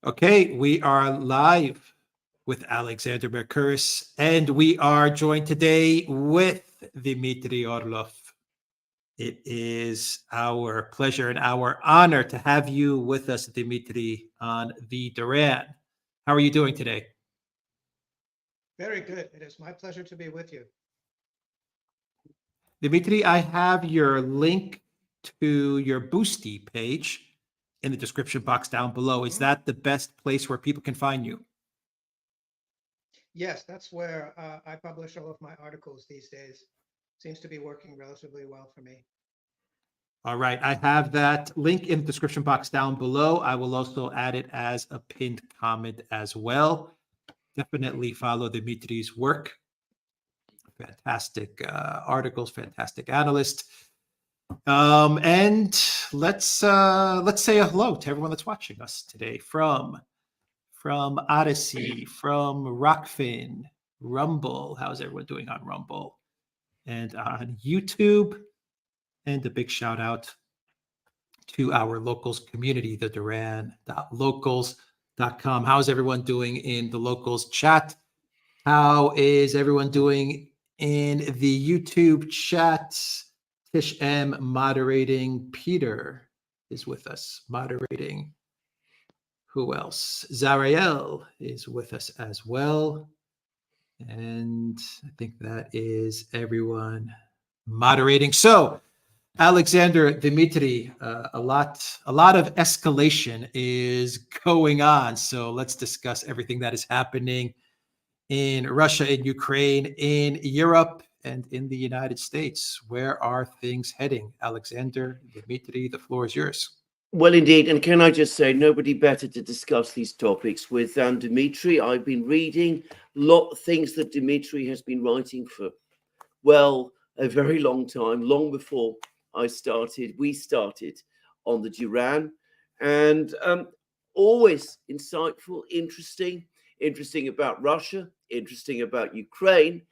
Okay, we are live with Alexander Mercouris, and we are joined today with Dmitry Orlov. It is our pleasure and our honor to have you with us, Dmitry, on the Duran. How are you doing today? Very good. It is my pleasure to be with you. Dmitry, I have your link to your Boosty page in the description box down below. Is that the best place where people can find you? Yes, that's where I publish all of my articles these days. Seems to be working relatively well for me. All right, I have that link in the description box down below. I will also add it as a pinned comment as well. Definitely follow Dmitry's work. Fantastic articles, fantastic analyst. And let's say a hello to everyone that's watching us today from Odyssey, from Rockfin, Rumble. How's everyone doing on Rumble? And on YouTube. And a big shout out to our locals community, the Duran.locals.com. How's everyone doing in the locals chat? How is everyone doing in the YouTube chat? Tish M moderating. Peter is with us moderating. Who else? Zariel is with us as well. And I think that is everyone moderating. So, Alexander, Dmitry, a lot of escalation is going on. So let's discuss everything that is happening in Russia, in Ukraine, in Europe, and in the United States. Where are things heading? Alexander, Dmitry, the floor is yours. Well, indeed. And can I just say, nobody better to discuss these topics with than Dmitry. I've been reading things that Dmitry has been writing for, well, a very long time, long before we started on the Duran. And always insightful, interesting about Russia, interesting about Ukraine,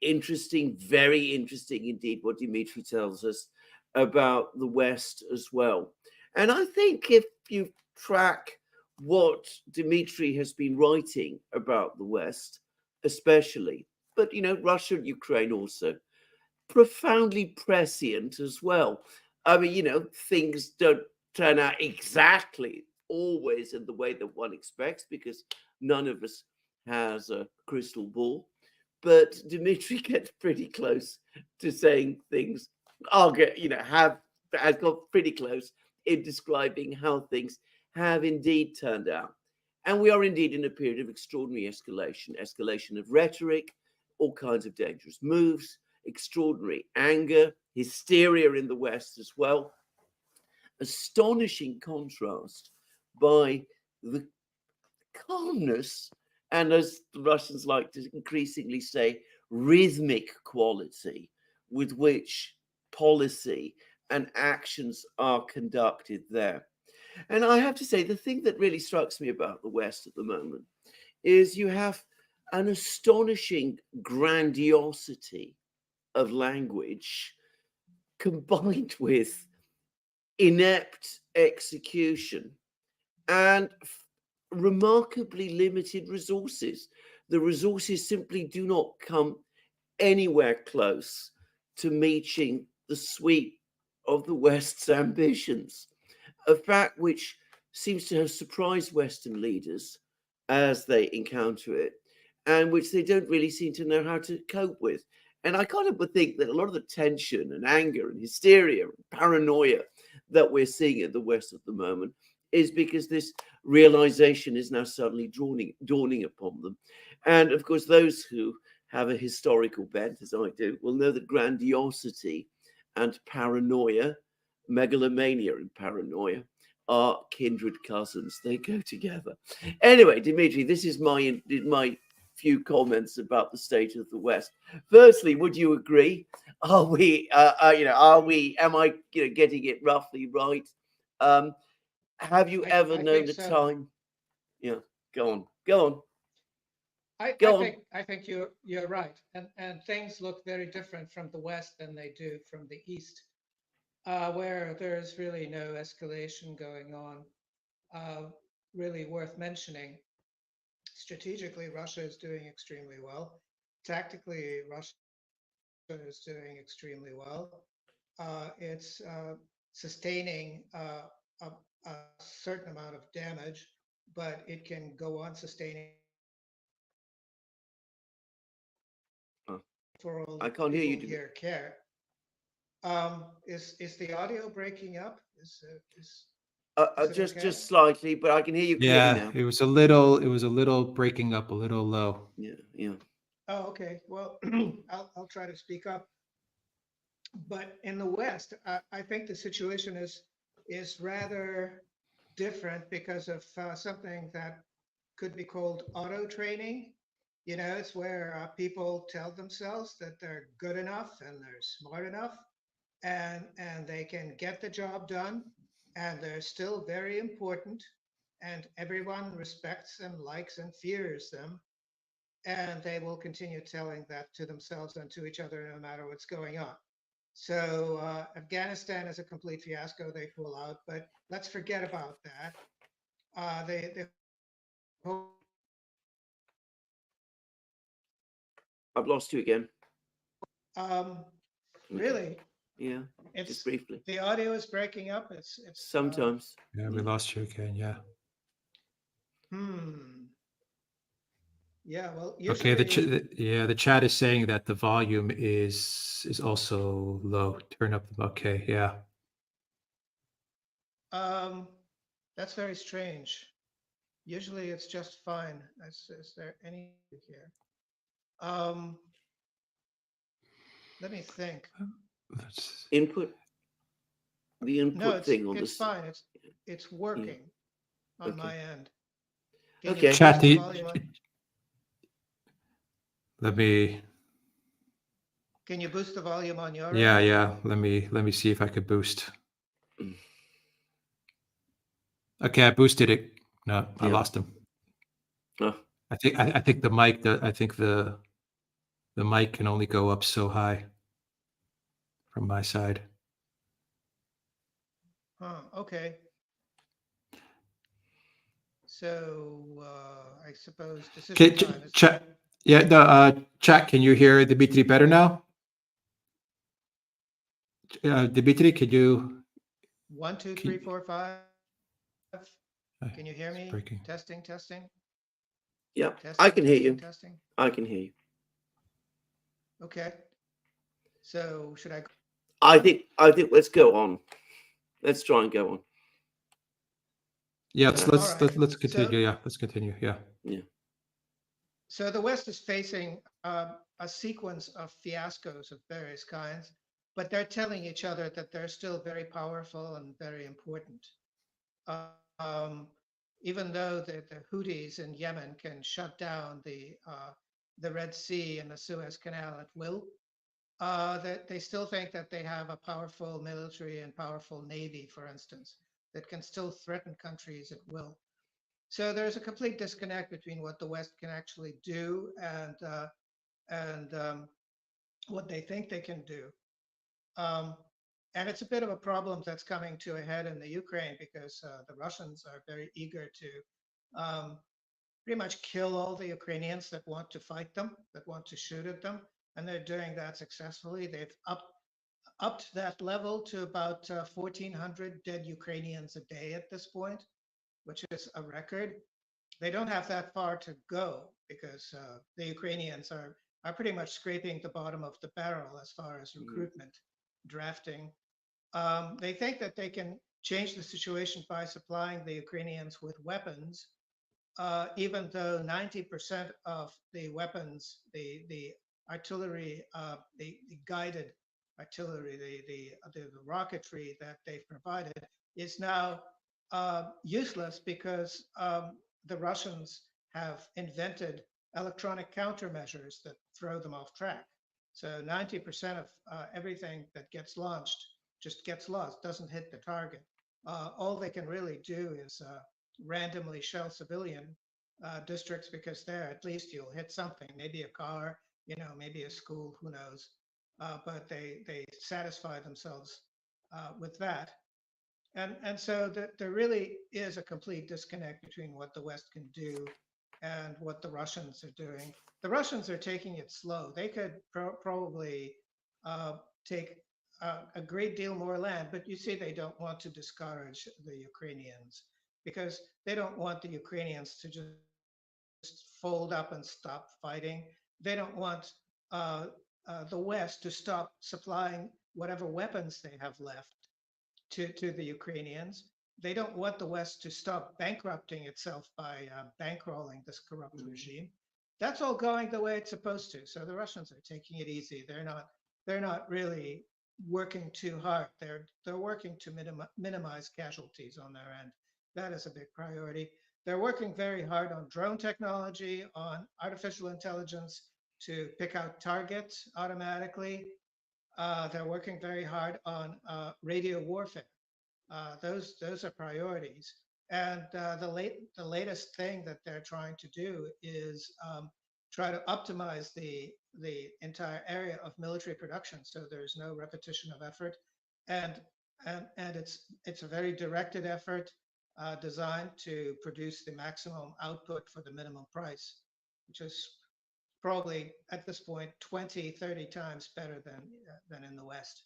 very interesting indeed what Dmitry tells us about the West as well. And I think if you track what Dmitry has been writing about the West, especially, but Russia and Ukraine also, profoundly prescient as well. I mean, things don't turn out exactly always in the way that one expects because none of us has a crystal ball. But Dmitry gets pretty close to saying things. Has got pretty close in describing how things have indeed turned out. And we are indeed in a period of extraordinary escalation of rhetoric, all kinds of dangerous moves, extraordinary anger, hysteria in the West as well. Astonishing contrast by the calmness and, as the Russians like to increasingly say, rhythmic quality with which policy and actions are conducted there. And I have to say, the thing that really strikes me about the West at the moment is you have an astonishing grandiosity of language combined with inept execution and remarkably limited resources. The resources simply do not come anywhere close to meeting the sweep of the West's ambitions, a fact which seems to have surprised Western leaders as they encounter it, and which they don't really seem to know how to cope with. And I kind of think that a lot of the tension and anger and hysteria and paranoia that we're seeing in the West at the moment is because this realization is now suddenly dawning upon them. And of course, those who have a historical bent, as I do, will know that grandiosity and paranoia, megalomania and paranoia, are kindred cousins. They go together. Anyway, Dmitry, this is my few comments about the state of the West. Firstly, would you agree? Am I getting it roughly right? Have you ever known the time? Yeah, go on. I think you're right, and things look very different from the West than they do from the East, where there's really no escalation going on. really worth mentioning. Strategically, Russia is doing extremely well. Tactically, Russia is doing extremely well. It's sustaining a, a certain amount of damage, but it can go on sustaining Oh, for all I the can't hear people you. here care. Is the audio breaking up? Is it Just okay? slightly, but I can hear you clearly Yeah, now. it was a little breaking up, a little low. Yeah, yeah. Oh, okay. Well, I'll try to speak up. But in the West, I think the situation is rather different because of something that could be called auto training. You know, it's where people tell themselves that they're good enough and they're smart enough, and they can get the job done, and they're still very important, and everyone respects and likes and fears them, and they will continue telling that to themselves and to each other no matter what's going on. So Afghanistan is a complete fiasco. They pull out, but let's forget about that. The whole I've lost you again. um, Okay. really, Yeah, it's just briefly. the audio is breaking up. It's Sometimes. Yeah, we lost you again. Yeah. hmm. Yeah, well, Okay. usually, The chat is saying that the volume is also low. Turn up. Okay. Yeah. um, that's very strange. Usually it's just fine. Is there any here? Um, Let me think. That's, Input. The No, input thing on it's this. fine. It's Yeah. working on Okay. my end. Can you Okay. chat. boost the volume on? Let me. Can you boost the volume on your Yeah. end? Yeah. Let me see if I could boost. Mm. Okay, I boosted it. No, I Yeah. lost him. Oh, I think the mic. I think the mic can only go up so high from my side. Huh, okay. So I suppose decision Okay, time is chat. Yeah, no, chat. Can you hear Dmitry better now? Dmitry, could you? one, two, Can, three, four, five. Can you hear it's me? breaking. Testing, testing, yeah. I testing, can hear testing, you. testing. I can hear you. Okay. So should I? I think let's go on. Let's try and go on. Yeah, All right. let's So continue. Yeah, let's continue. Yeah. Yeah. So the West is facing a sequence of fiascos of various kinds, but they're telling each other that they're still very powerful and very important. Um, Even though the Houthis in Yemen can shut down the Red Sea and the Suez Canal at will, they still think that they have a powerful military and powerful navy, for instance, that can still threaten countries at will. So there's a complete disconnect between what the West can actually do and what they think they can do. Um, and it's a bit of a problem that's coming to a head in the Ukraine because the Russians are very eager to pretty much kill all the Ukrainians that want to fight them, that want to shoot at them, and they're doing that successfully. They've upped that level to about 1,400 dead Ukrainians a day at this point, which is a record. They don't have that far to go because the Ukrainians are pretty much scraping the bottom of the barrel as far as Mhm. recruitment, drafting. They think that they can change the situation by supplying the Ukrainians with weapons, even though 90% of the weapons, the artillery, the guided artillery, the rocketry that they've provided is now useless because the Russians have invented electronic countermeasures that throw them off track. So 90% of everything that gets launched just gets lost, doesn't hit the target. All they can really do is randomly shell civilian districts because there at least you'll hit something, maybe a car, maybe a school, who knows. But they satisfy themselves with that. And so there really is a complete disconnect between what the West can do and what the Russians are doing. The Russians are taking it slow. They could probably take a great deal more land, but you see, they don't want to discourage the Ukrainians because they don't want the Ukrainians to just fold up and stop fighting. They don't want the West to stop supplying whatever weapons they have left to the Ukrainians. They don't want the West to stop bankrupting itself by bankrolling this corrupt regime. That's all going the way it's supposed to. So the Russians are taking it easy. They're not really working too hard. They're working to minimize casualties on their end. That is a big priority. They're working very hard on drone technology, on artificial intelligence to pick out targets automatically. They're working very hard on radio warfare. Those are priorities. And the latest thing that they're trying to do is try to optimize the entire area of military production, so there's no repetition of effort, and it's a very directed effort designed to produce the maximum output for the minimum price, which is probably at this point 20, 30 times better than in the West.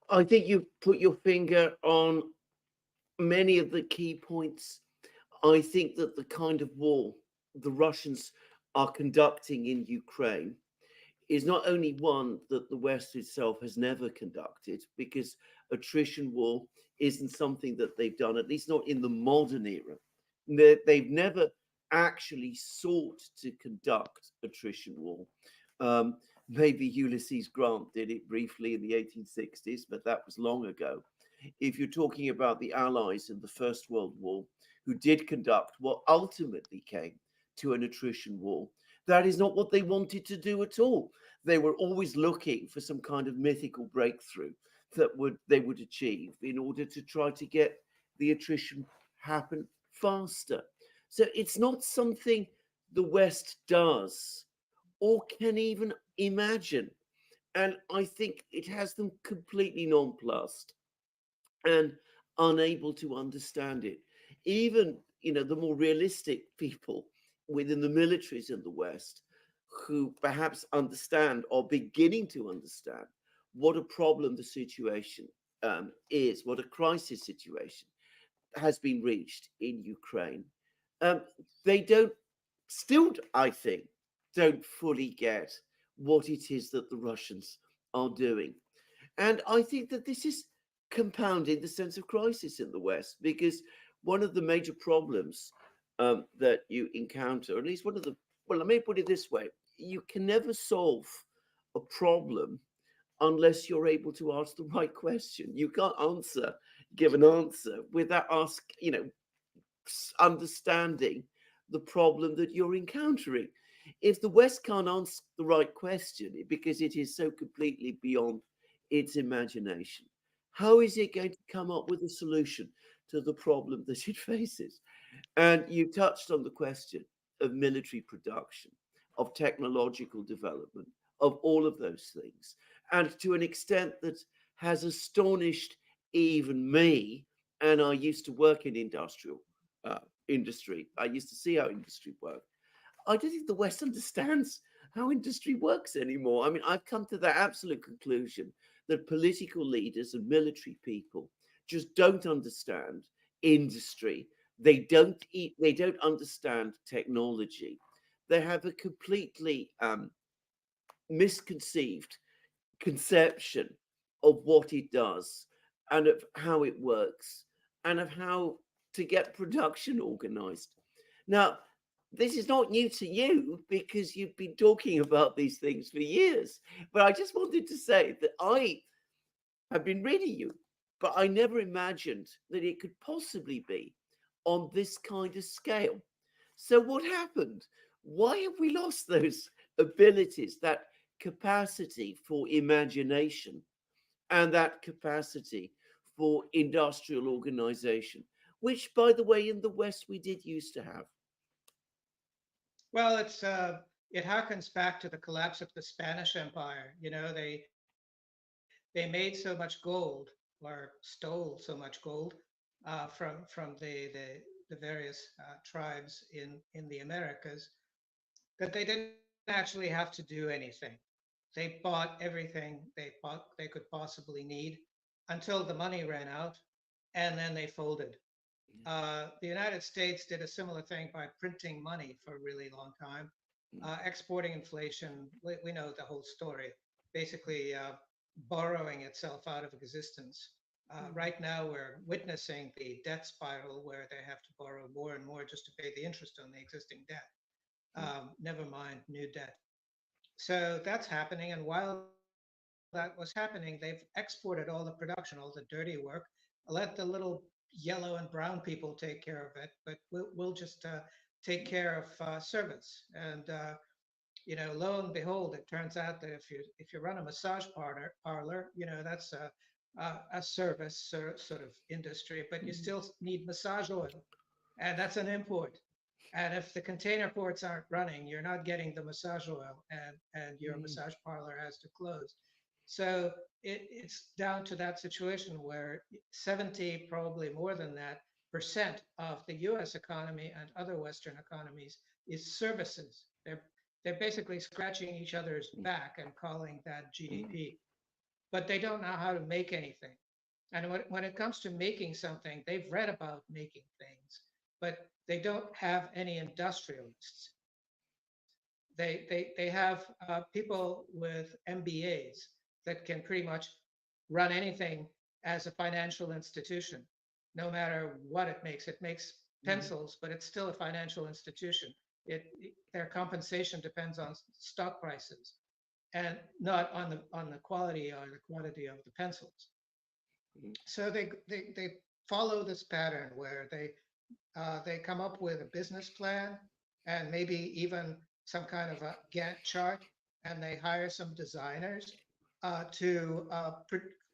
I think you put your finger on many of the key points. I think that the kind of war the Russians are conducting in Ukraine is not only one that the West itself has never conducted, because attrition war isn't something that they've done, at least not in the modern era. They've never actually sought to conduct attrition war. Maybe Ulysses Grant did it briefly in the 1860s, but that was long ago. If you're talking about the Allies in the First World War, who did conduct what ultimately came to an attrition war, that is not what they wanted to do at all. They were always looking for some kind of mythical breakthrough that they would achieve in order to try to get the attrition happen faster. So it's not something the West does or can even imagine. And I think it has them completely nonplussed and unable to understand it. Even, the more realistic people within the militaries in the West who perhaps understand or beginning to understand what a problem the situation is, what a crisis situation has been reached in Ukraine. They I think, don't fully get what it is that the Russians are doing. And I think that this is compounding the sense of crisis in the West, because one of the major problems that you encounter, at least let me put it this way: you can never solve a problem unless you're able to ask the right question. You can't give an answer without understanding the problem that you're encountering. If the West can't answer the right question because it is so completely beyond its imagination, how is it going to come up with a solution to the problem that it faces? And you touched on the question of military production, of technological development, of all of those things. And to an extent that has astonished even me, and I used to work in industry. I used to see how industry worked. I don't think the West understands how industry works anymore. I mean, I've come to that absolute conclusion that political leaders and military people just don't understand industry. They don't understand technology. They have a completely misconceived conception of what it does and of how it works and of how to get production organized. Now, this is not new to you because you've been talking about these things for years. But I just wanted to say that I have been reading you, but I never imagined that it could possibly be on this kind of scale. So what happened? Why have we lost those abilities, that capacity for imagination and that capacity for industrial organization, which, by the way, in the West we did used to have? Well, it harkens back to the collapse of the Spanish Empire. They made so much gold or stole so much gold from the various tribes in the Americas that they didn't actually have to do anything. They bought everything they could possibly need until the money ran out, and then they folded. The United States did a similar thing by printing money for a really long time, exporting inflation. We know the whole story. Basically, borrowing itself out of existence. Right now, we're witnessing the debt spiral where they have to borrow more and more just to pay the interest on the existing debt. Never mind new debt. So that's happening. And while that was happening, they've exported all the production, all the dirty work, let the little yellow and brown people take care of it, but we'll just take care of service. And lo and behold, it turns out that if you run a massage parlor, that's a service sort of industry, but you still need massage oil, and that's an import. And if the container ports aren't running, you're not getting the massage oil, and your massage parlor has to close. So it's down to that situation where 70, probably more than that, percent of the US economy and other Western economies is services. They're basically scratching each other's back and calling that GDP, but they don't know how to make anything. And when it comes to making something, they've read about making things, but they don't have any industrialists. They have people with MBAs that can pretty much run anything as a financial institution, no matter what it makes. It makes pencils, but it's still a financial institution. Their compensation depends on stock prices and not on the quality or the quantity of the pencils. So they follow this pattern where they come up with a business plan and maybe even some kind of a Gantt chart, and they hire some designers to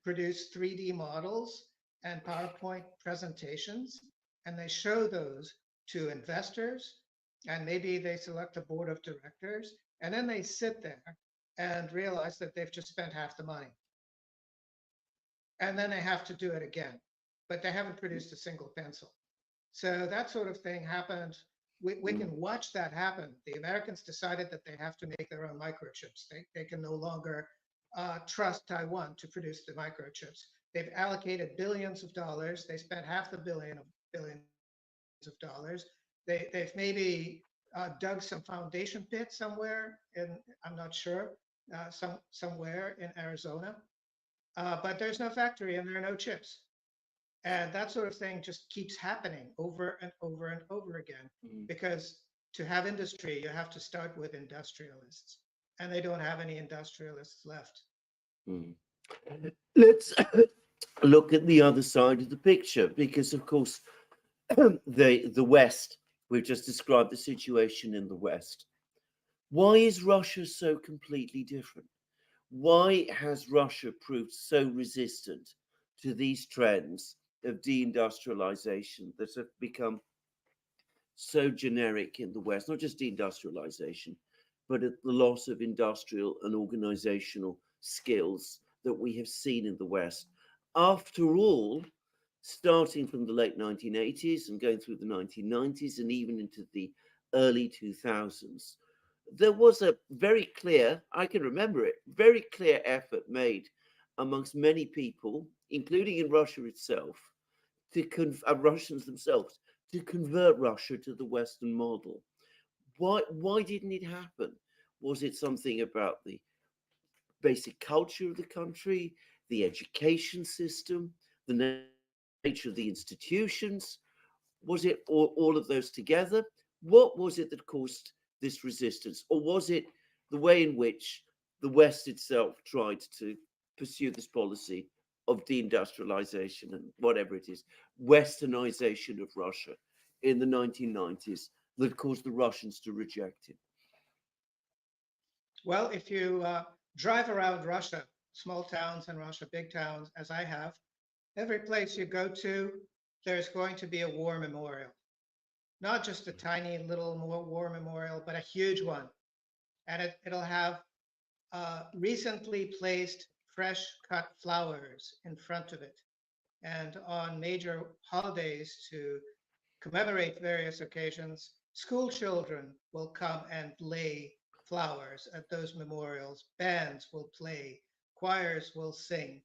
produce 3D models and PowerPoint presentations, and they show those to investors, and maybe they select a board of directors, and then they sit there and realize that they've just spent half the money. And then they have to do it again, but they haven't produced a single pencil. So that sort of thing happened. We can watch that happen. The Americans decided that they have to make their own microchips. They can no longer trust Taiwan to produce the microchips. They've allocated billions of dollars. They spent half the billions of dollars. They've maybe dug some foundation pit somewhere I'm not sure, somewhere in Arizona. But there's no factory and there are no chips. And that sort of thing just keeps happening over and over and over again, because to have industry, you have to start with industrialists, and they don't have any industrialists left. Let's look at the other side of the picture, because of course the West, we've just described the situation in the West. Why is Russia so completely different? Why has Russia proved so resistant to these trends of deindustrialization that have become so generic in the West? Not just deindustrialization, but the loss of industrial and organizational skills that we have seen in the West. After all, starting from the late 1980s and going through the 1990s and even into the early 2000s, there was a very clear, I can remember it, very clear effort made amongst many people, including in Russia itself, Russians themselves, to convert Russia to the Western model. Why didn't it happen? Was it something about the basic culture of the country, the education system, the nature of the institutions? Was it all of those together? What was it that caused this resistance? Or was it the way in which the West itself tried to pursue this policy of deindustrialization and whatever it is, westernization of Russia in the 1990s that caused the Russians to reject it? Well, if you drive around Russia, small towns in Russia, big towns, as I have, every place you go to, there's going to be a war memorial. Not just a tiny little war memorial, but a huge one. And it'll have recently placed fresh cut flowers in front of it. and on major holidays to commemorate various occasions, school children will come and lay flowers at those memorials. Bands will play, choirs will sing,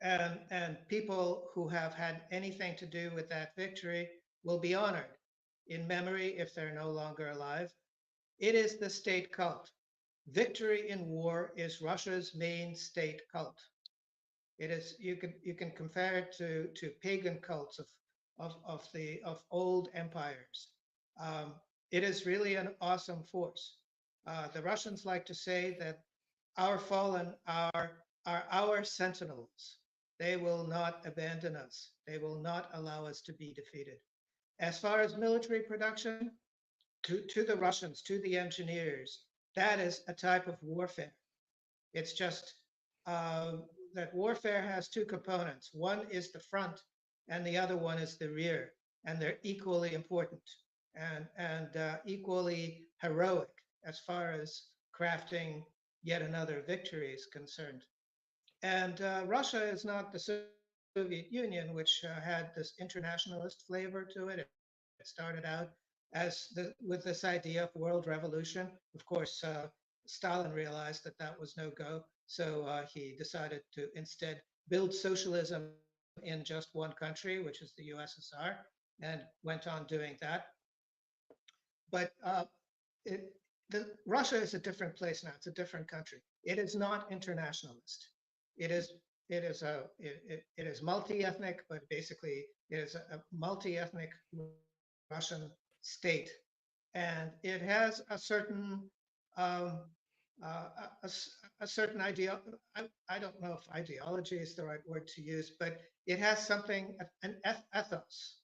and people who have had anything to do with that victory will be honored in memory if they're no longer alive. It is the state cult. Victory in war is Russia's main state cult. It is, you can compare it to pagan cults of old empires. It is really an awesome force. The Russians like to say that our fallen are our sentinels. They will not abandon us. They will not allow us to be defeated. As far as military production, to the Russians, to the engineers, that is a type of warfare. It's just uh, that warfare has two components. One is the front, and the other one is the rear, and they're equally important and equally heroic as far as crafting yet another victory is concerned. And Russia is not the Soviet Union, which had this internationalist flavor to it. It started out with this idea of world revolution. Of course, Stalin realized that that was no go, so he decided to instead build socialism in just one country, which is the USSR, and went on doing that. But Russia is a different place now. It's a different country. It is not internationalist. It is it is multi-ethnic, but basically it is a multi-ethnic Russian state, and it has a certain um, a, a certain idea. I don't know if ideology is the right word to use, but it has something, an ethos,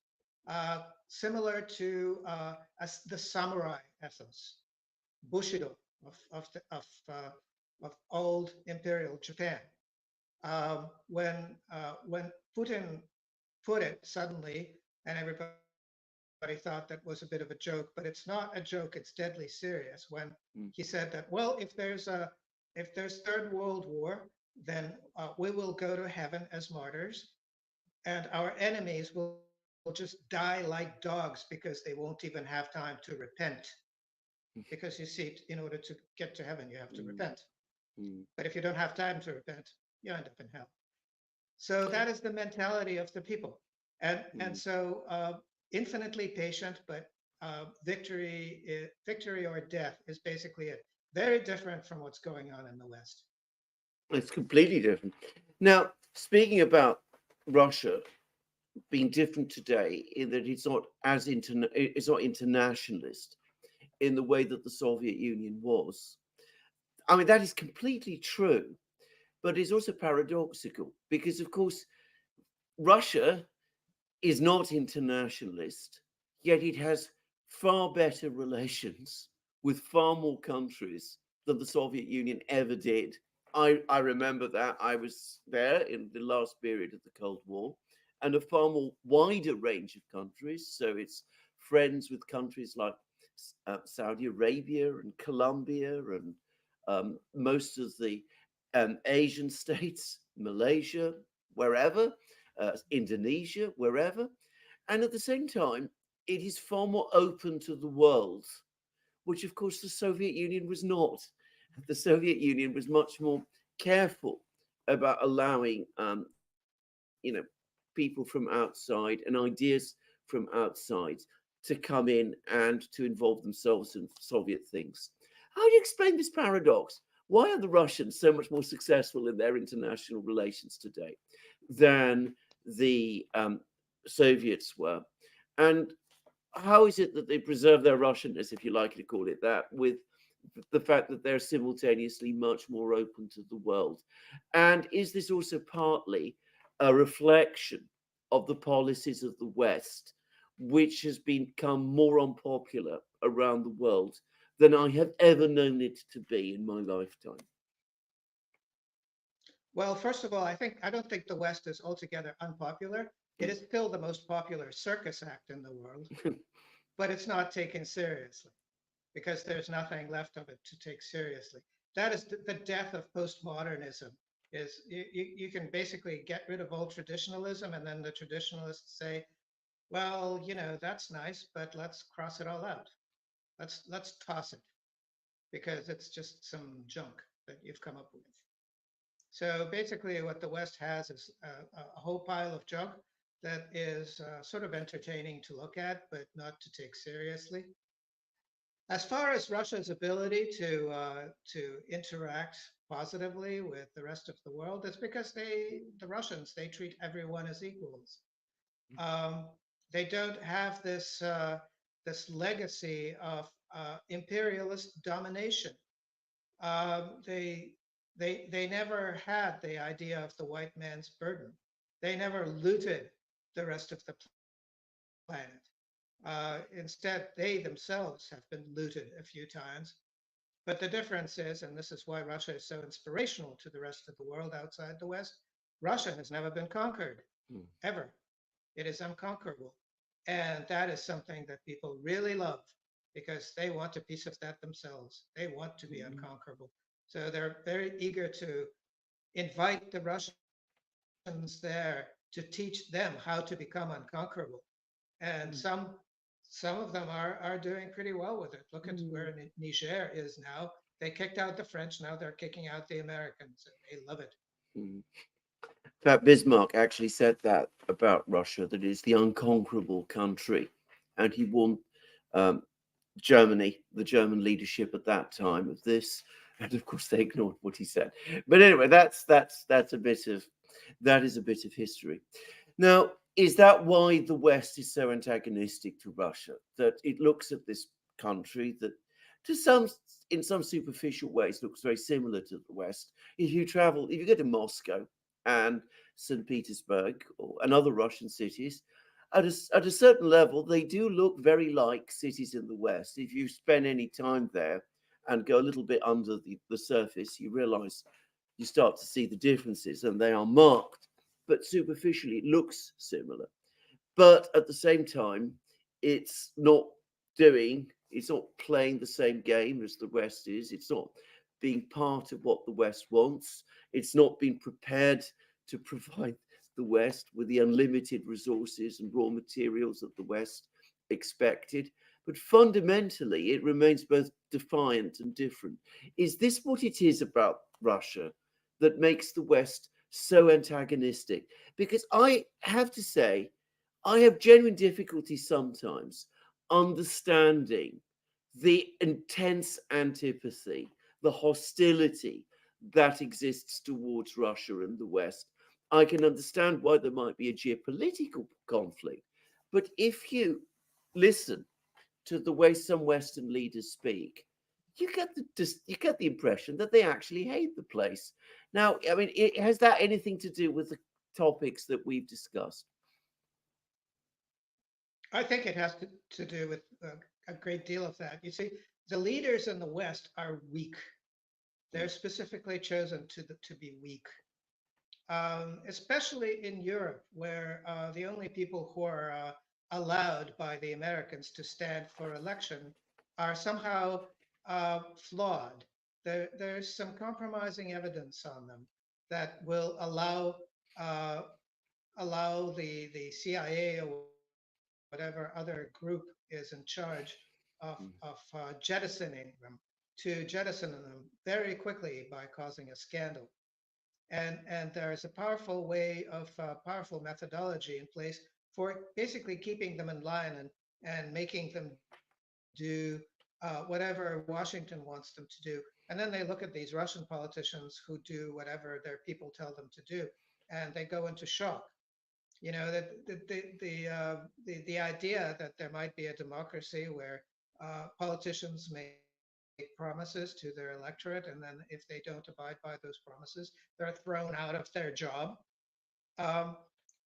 similar to the samurai ethos, Bushido of old imperial Japan. When Putin put it suddenly, and everybody thought that was a bit of a joke, but it's not a joke. It's deadly serious. When he said that, well, if there's Third World War, then we will go to heaven as martyrs, and our enemies will just die like dogs because they won't even have time to repent. Because you see, in order to get to heaven, you have to repent. But if you don't have time to repent, you end up in hell. So that is the mentality of the people, and so infinitely patient, but victory or death is basically it. Very different from what's going on in the West. It's completely different. Now, speaking about Russia being different today, in that it's not it's not internationalist in the way that the Soviet Union was. I mean, that is completely true, but it's also paradoxical because, of course, Russia is not internationalist, yet it has far better relations with far more countries than the Soviet Union ever did. I remember that. I was there in the last period of the Cold War, and a far more wider range of countries. So it's friends with countries like Saudi Arabia and Colombia and most of the Asian states, Malaysia, wherever, Indonesia, wherever. And at the same time, it is far more open to the world, which of course the Soviet Union was not. The Soviet Union was much more careful about allowing, people from outside and ideas from outside to come in and to involve themselves in Soviet things. How do you explain this paradox? Why are the Russians so much more successful in their international relations today than the Soviets were? And how is it that they preserve their Russianness, if you like to call it that, with the fact that they're simultaneously much more open to the world? And is this also partly a reflection of the policies of the West, which has become more unpopular around the world than I have ever known it to be in my lifetime? Well, first of all, I don't think the West is altogether unpopular. It is still the most popular circus act in the world, but it's not taken seriously because there's nothing left of it to take seriously. That is the death of postmodernism is you can basically get rid of old traditionalism, and then the traditionalists say, well, that's nice, but let's cross it all out. Let's toss it because it's just some junk that you've come up with. So basically, what the West has is a whole pile of junk that is sort of entertaining to look at, but not to take seriously. As far as Russia's ability to interact positively with the rest of the world, it's because the Russians, they treat everyone as equals. Um, they don't have this legacy of imperialist domination. They never had the idea of the white man's burden. They never looted the rest of the planet. Instead, they themselves have been looted a few times. But the difference is, and this is why Russia is so inspirational to the rest of the world outside the West, Russia has never been conquered, ever. It is unconquerable. And that is something that people really love because they want a piece of that themselves. They want to be unconquerable. So they're very eager to invite the Russians there to teach them how to become unconquerable. And some of them are doing pretty well with it. Look at where Niger is now. They kicked out the French. Now they're kicking out the Americans. And they love it. In fact, Bismarck actually said that about Russia, that it's the unconquerable country. And he warned Germany, the German leadership at that time, of this. And of course, they ignored what he said. But anyway, that is a bit of history. Now, is that why the West is so antagonistic to Russia? That it looks at this country that, in some superficial ways, looks very similar to the West. If you go to Moscow and St. Petersburg and other Russian cities, at a certain level, they do look very like cities in the West. If you spend any time there and go a little bit under the surface, you start to see the differences, and they are marked. But superficially, it looks similar. But at the same time, it's not playing the same game as the West is. It's not being part of what the West wants. It's not being prepared to provide the West with the unlimited resources and raw materials that the West expected. But fundamentally, it remains both defiant and different. Is this what it is about Russia that makes the West so antagonistic? Because I have to say, I have genuine difficulty sometimes understanding the intense antipathy, the hostility that exists towards Russia and the West. I can understand why there might be a geopolitical conflict, but if you listen to the way some Western leaders speak, you get the impression that they actually hate the place. Now, I mean, has that anything to do with the topics that we've discussed? I think it has to do with a great deal of that. You see, the leaders in the West are weak. They're specifically chosen to be weak, especially in Europe, where the only people who are allowed by the Americans to stand for election are somehow flawed. There's some compromising evidence on them that will allow the CIA or whatever other group is in charge of jettisoning them to jettison them very quickly by causing a scandal. And there is a powerful way of powerful methodology in place for basically keeping them in line and making them do whatever Washington wants them to do. And then they look at these Russian politicians who do whatever their people tell them to do, and they go into shock. That the idea that there might be a democracy where politicians make promises to their electorate, and then if they don't abide by those promises, they're thrown out of their job. Um,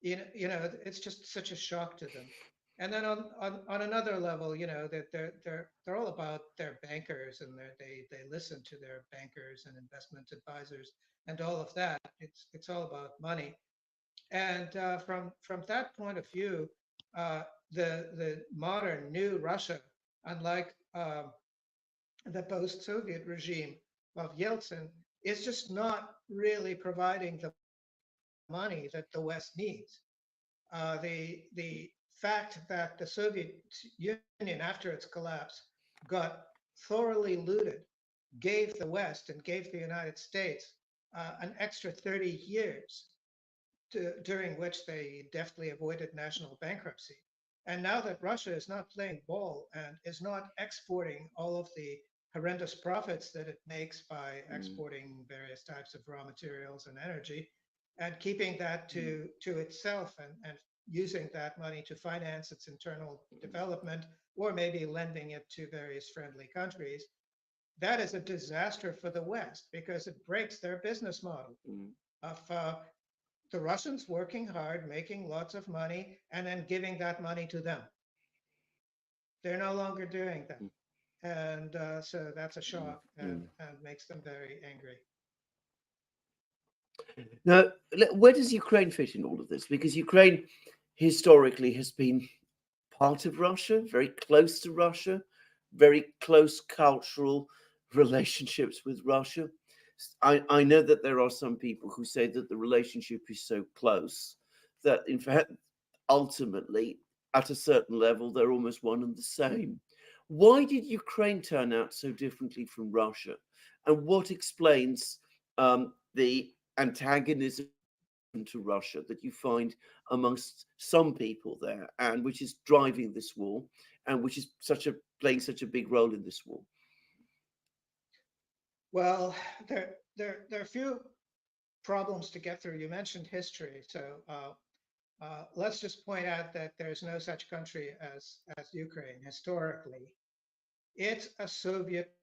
it's just such a shock to them. And then on another level, that they're all about their bankers, and they listen to their bankers and investment advisors and all of that. It's all about money. And from that point of view, the modern new Russia, unlike the post-Soviet regime of Yeltsin, is just not really providing the money that the West needs. The fact that the Soviet Union, after its collapse, got thoroughly looted, gave the West and gave the United States an extra 30 years during which they deftly avoided national bankruptcy. And now that Russia is not playing ball and is not exporting all of the horrendous profits that it makes by exporting various types of raw materials and energy, and keeping that to itself and using that money to finance its internal development, or maybe lending it to various friendly countries, that is a disaster for the West because it breaks their business model of the Russians working hard, making lots of money, and then giving that money to them. They're no longer doing that. And so that's a shock and makes them very angry. Now, where does Ukraine fit in all of this? Because Ukraine historically has been part of Russia, very close to Russia, very close cultural relationships with Russia. I know that there are some people who say that the relationship is so close that, in fact, ultimately, at a certain level, they're almost one and the same. Why did Ukraine turn out so differently from Russia? And what explains the antagonism to Russia that you find amongst some people there, and which is driving this war, and which is playing such a big role in this war? Well, there are a few problems to get through. You mentioned history, so let's just point out that there's no such country as Ukraine historically. It's a Soviet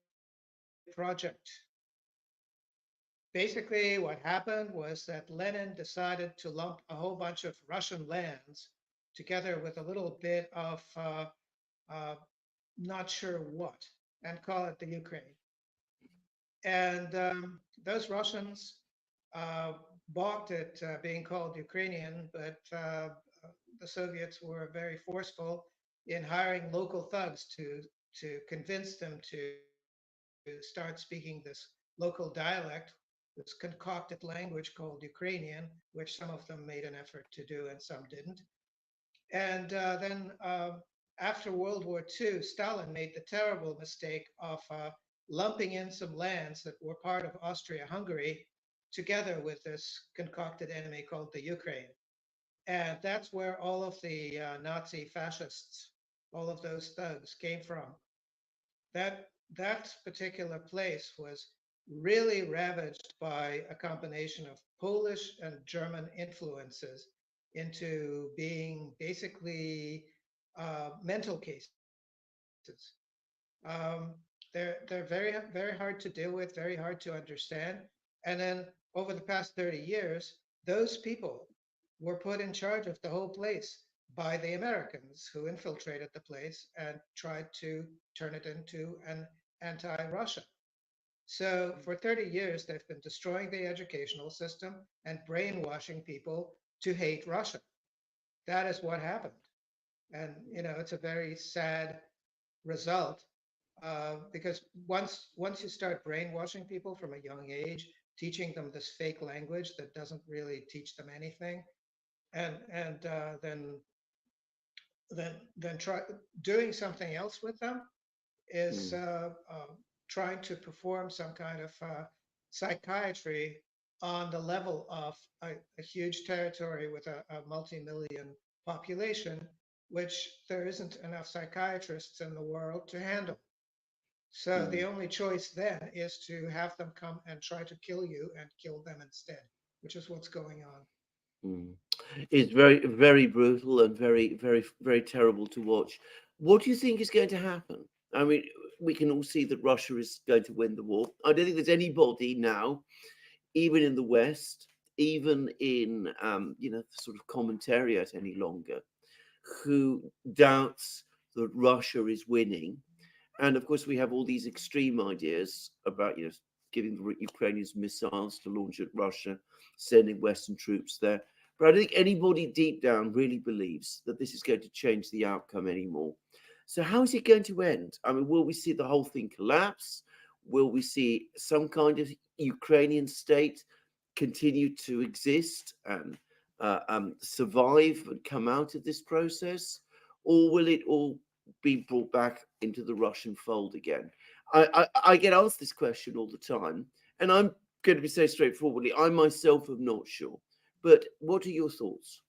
project. Basically, what happened was that Lenin decided to lump a whole bunch of Russian lands together with a little bit of not sure what, and call it the Ukraine. And those Russians balked at being called Ukrainian, but the Soviets were very forceful in hiring local thugs to convince them to start speaking this local dialect, this concocted language called Ukrainian, which some of them made an effort to do and some didn't. And then after World War II, Stalin made the terrible mistake of lumping in some lands that were part of Austria-Hungary together with this concocted enemy called the Ukraine. And that's where all of the Nazi fascists, all of those thugs came from. That particular place was really ravaged by a combination of Polish and German influences into being basically mental cases. They're very hard to deal with, very hard to understand. And then over the past 30 years, those people were put in charge of the whole place by the Americans, who infiltrated the place and tried to turn it into an anti-Russia. So for 30 years, they've been destroying the educational system and brainwashing people to hate Russia. That is what happened. And, it's a very sad result because once you start brainwashing people from a young age, teaching them this fake language that doesn't really teach them anything, and then try doing something else with them is trying to perform some kind of psychiatry on the level of a huge territory with a multi-million population, which there isn't enough psychiatrists in the world to handle. So the only choice then is to have them come and try to kill you and kill them instead, which is what's going on. It's very, very brutal and very, very, very terrible to watch. What do you think is going to happen? I mean, we can all see that Russia is going to win the war. I don't think there's anybody now, even in the West, even in sort of commentariat any longer, who doubts that Russia is winning. And of course, we have all these extreme ideas about giving the Ukrainians missiles to launch at Russia, sending Western troops there. But I don't think anybody deep down really believes that this is going to change the outcome anymore. So how is it going to end? I mean, will we see the whole thing collapse? Will we see some kind of Ukrainian state continue to exist and survive and come out of this process, or will it all be brought back into the Russian fold again? I get asked this question all the time, and I'm going to be so straightforwardly, I myself am not sure. But what are your thoughts?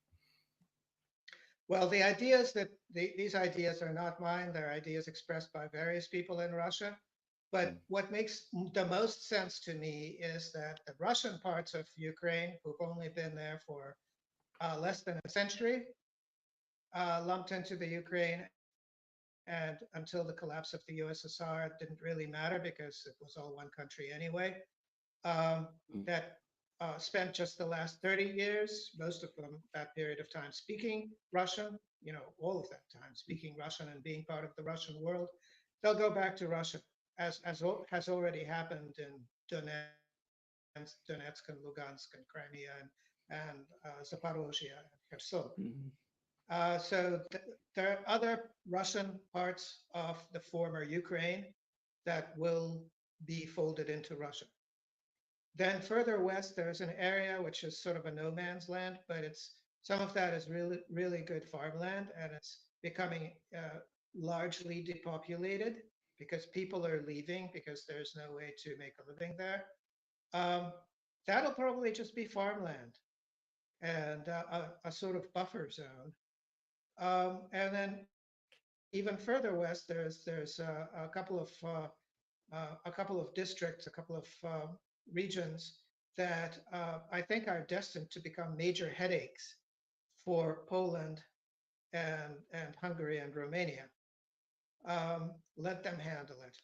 Well, the ideas that these ideas are not mine. They're ideas expressed by various people in Russia. But what makes the most sense to me is that the Russian parts of Ukraine, who've only been there for less than a century, lumped into the Ukraine, and until the collapse of the USSR, it didn't really matter because it was all one country anyway. That spent just the last 30 years, most of them that period of time speaking Russian, all of that time speaking Russian and being part of the Russian world. They'll go back to Russia, as has already happened in Donetsk and Lugansk and Crimea and Zaporozhye and Kherson. There are other Russian parts of the former Ukraine that will be folded into Russia. Then further west, there's an area which is sort of a no man's land, but some of that is really, really good farmland, and it's becoming largely depopulated because people are leaving because there's no way to make a living there. That'll probably just be farmland and a sort of buffer zone. And then even further west, there's a couple of districts, a couple of regions that I think are destined to become major headaches for Poland and Hungary and Romania. Let them handle it.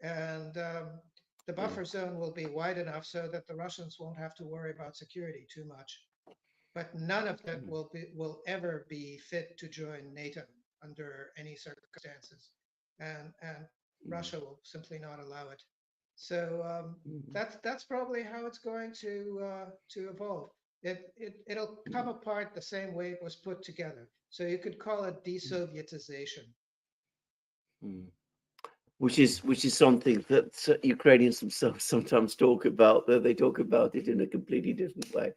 And the buffer zone will be wide enough so that the Russians won't have to worry about security too much. But none of that will ever be fit to join NATO under any circumstances. And Russia will simply not allow it. So that's probably how it's going to evolve. It'll come apart the same way it was put together. So you could call it de-Sovietization. Which is something that Ukrainians themselves sometimes talk about. Though they talk about it in a completely different way.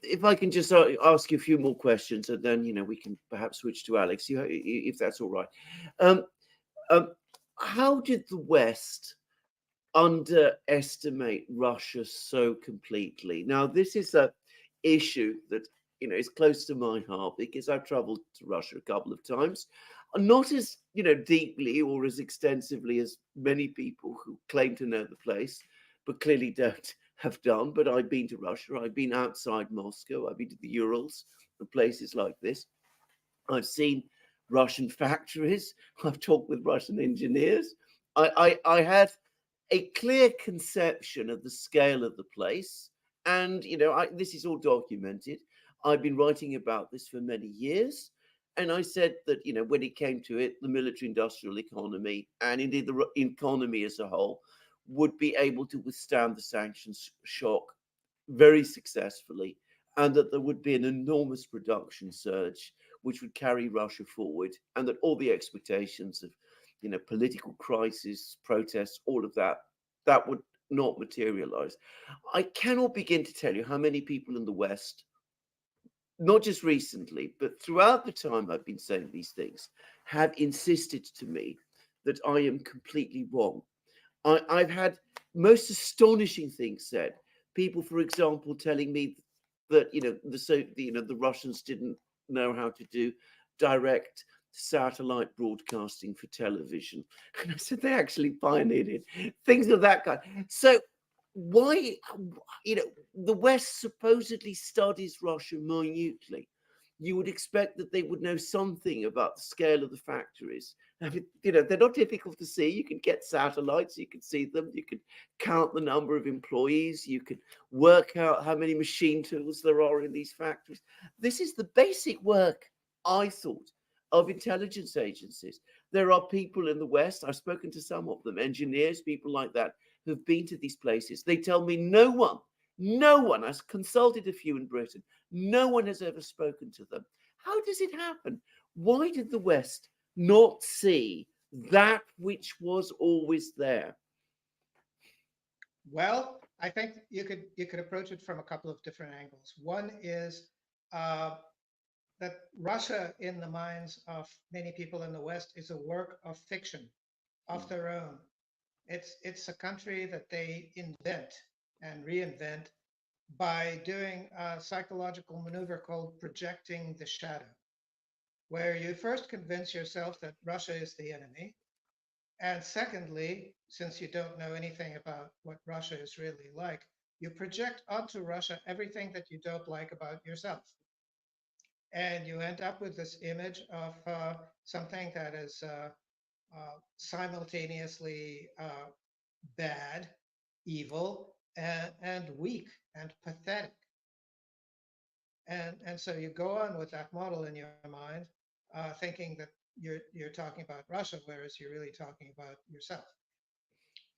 If I can just ask you a few more questions, and then we can perhaps switch to Alex, if that's all right. How did the West underestimate Russia so completely? Now, this is an issue that is close to my heart because I've traveled to Russia a couple of times, not as deeply or as extensively as many people who claim to know the place, but clearly don't have done. But I've been to Russia. I've been outside Moscow. I've been to the Urals and places like this. I've seen Russian factories. I've talked with Russian engineers. I had a clear conception of the scale of the place. And, this is all documented. I've been writing about this for many years. And I said that, when it came to it, the military industrial economy and indeed the economy as a whole would be able to withstand the sanctions shock very successfully, and that there would be an enormous production surge which would carry Russia forward, and that all the expectations of political crisis, protests, all of that would not materialize. I cannot begin to tell you how many people in the West, not just recently, but throughout the time I've been saying these things, have insisted to me that I am completely wrong. I've had most astonishing things said. People, for example, telling me that the Russians didn't know how to do direct satellite broadcasting for television, and I said they actually pioneered it. Things of that kind. So why, the West supposedly studies Russia minutely. You would expect that they would know something about the scale of the factories. I mean, they're not difficult to see. You can get satellites, you can see them, you can count the number of employees, you can work out how many machine tools there are in these factories. This is the basic work, I thought, of intelligence agencies. There are people in the West, I've spoken to some of them, engineers, people like that, who've been to these places. They tell me no one, I've consulted a few in Britain, no one has ever spoken to them. How does it happen? Why did the West not see that which was always there? Well, I think you could approach it from a couple of different angles. One is that Russia, in the minds of many people in the West, is a work of fiction of their own. It's a country that they invent and reinvent by doing a psychological maneuver called projecting the shadow, where you first convince yourself that Russia is the enemy. And secondly, since you don't know anything about what Russia is really like, you project onto Russia everything that you don't like about yourself. And you end up with this image of something that is simultaneously bad, evil, and weak and pathetic. And so you go on with that model in your mind, thinking that you're talking about Russia, whereas you're really talking about yourself.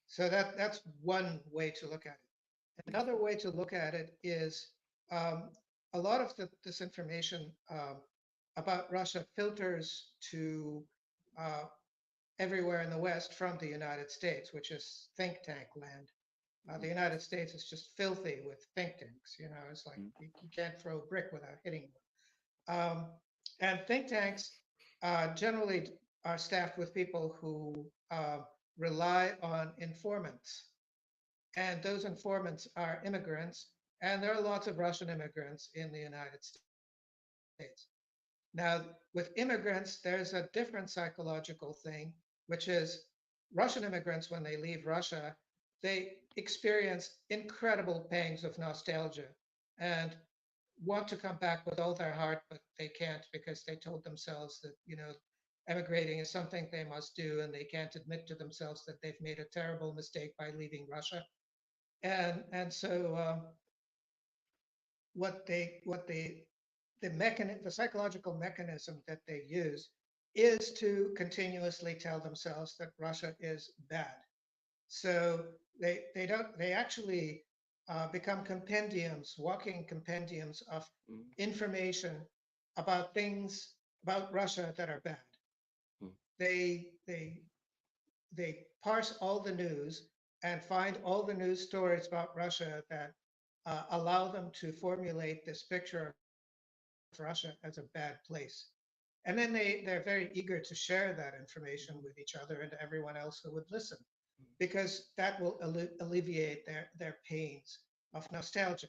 So that's one way to look at it. Another way to look at it is a lot of this information about Russia filters to everywhere in the West from the United States, which is think tank land. The United States is just filthy with think tanks. You know, it's like you can't throw a brick without hitting one. And think tanks generally are staffed with people who rely on informants. And those informants are immigrants. And there are lots of Russian immigrants in the United States. Now, with immigrants, there's a different psychological thing, which is Russian immigrants, when they leave Russia, they experience incredible pangs of nostalgia and want to come back with all their heart, but they can't because they told themselves that, you know, emigrating is something they must do, and they can't admit to themselves that they've made a terrible mistake by leaving Russia. And so the psychological mechanism that they use is to continuously tell themselves that Russia is bad. So they actually become compendiums, walking compendiums of information about things about Russia that are bad. They parse all the news and find all the news stories about Russia that allow them to formulate this picture of Russia as a bad place. And then they're very eager to share that information with each other and everyone else who would listen, because that will alleviate their pains of nostalgia.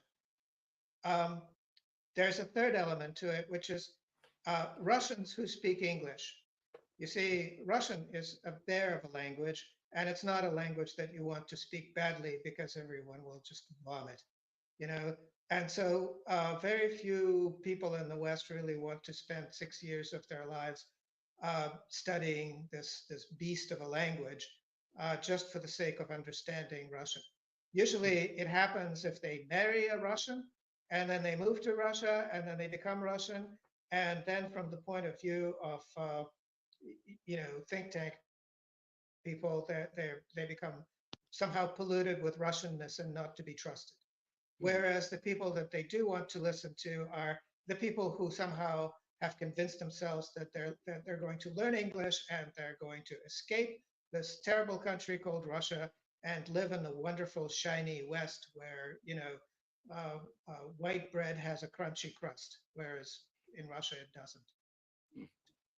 There's a third element to it, which is Russians who speak English. You see, Russian is a bear of a language, and it's not a language that you want to speak badly because everyone will just vomit, you know. And so very few people in the West really want to spend 6 years of their lives studying this beast of a language just for the sake of understanding Russian. Usually it happens if they marry a Russian and then they move to Russia and then they become Russian. And then from the point of view of, think tank people, they become somehow polluted with Russianness and not to be trusted. Whereas the people that they do want to listen to are the people who somehow have convinced themselves that they're going to learn English and they're going to escape this terrible country called Russia and live in the wonderful, shiny West where, white bread has a crunchy crust, whereas in Russia it doesn't.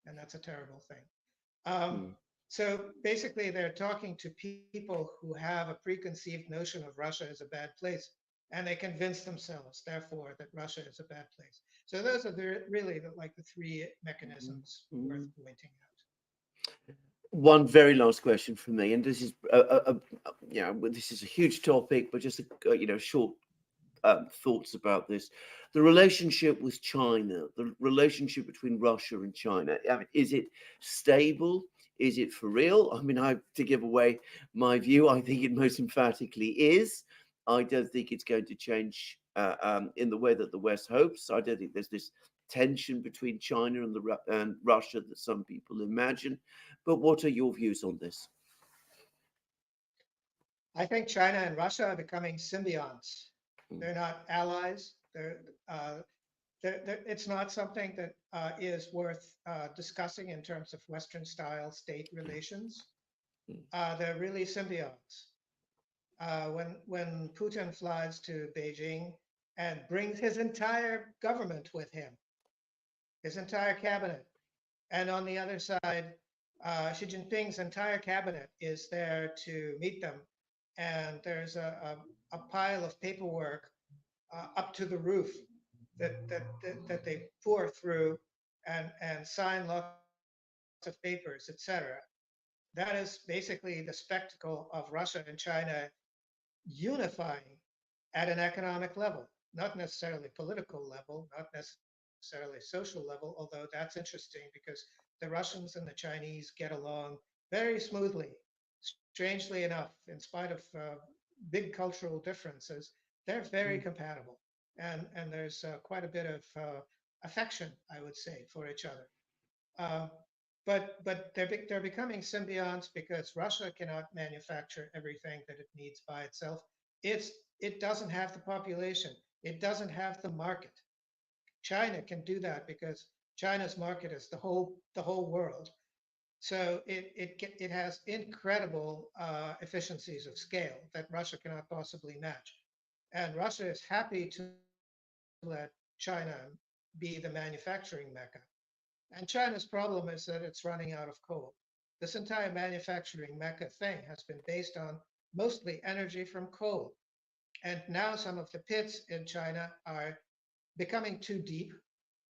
And that's a terrible thing. So basically, they're talking to people who have a preconceived notion of Russia as a bad place, and they convince themselves, therefore, that Russia is a bad place. So those are really the three mechanisms worth pointing out. One very last question from me, and this is this is a huge topic, but just short thoughts about this. The relationship with China, the relationship between Russia and China. I mean, is it stable? Is it for real? I mean, to give away my view, I think it most emphatically is. I don't think it's going to change in the way that the West hopes. I don't think there's this tension between China and Russia that some people imagine. But what are your views on this? I think China and Russia are becoming symbionts. They're not allies. It's not something that is worth discussing in terms of Western-style state relations. They're really symbionts. when Putin flies to Beijing and brings his entire government with him, his entire cabinet. And on the other side, Xi Jinping's entire cabinet is there to meet them. And there's a pile of paperwork up to the roof that they pour through and sign lots of papers, etc. That is basically the spectacle of Russia and China unifying at an economic level, not necessarily political level, not necessarily social level, although that's interesting because the Russians and the Chinese get along very smoothly. Strangely enough, in spite of big cultural differences, they're very compatible. And there's quite a bit of affection, I would say, for each other. Uh, but they're becoming symbionts because Russia cannot manufacture everything that it needs by itself. It doesn't have the population. It doesn't have the market. China can do that because China's market is the whole world. So it has incredible efficiencies of scale that Russia cannot possibly match. And Russia is happy to let China be the manufacturing mecca. And China's problem is that it's running out of coal. This entire manufacturing mecca thing has been based on mostly energy from coal. And now some of the pits in China are becoming too deep.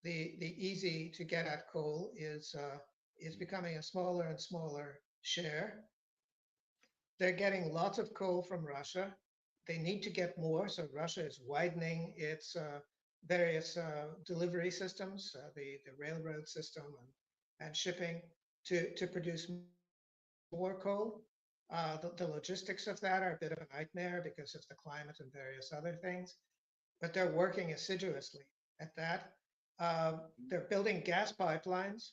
The easy to get at coal is becoming a smaller and smaller share. They're getting lots of coal from Russia. They need to get more, so Russia is widening its various delivery systems, the railroad system and shipping to produce more coal. The logistics of that are a bit of a nightmare because of the climate and various other things, but they're working assiduously at that. They're building gas pipelines.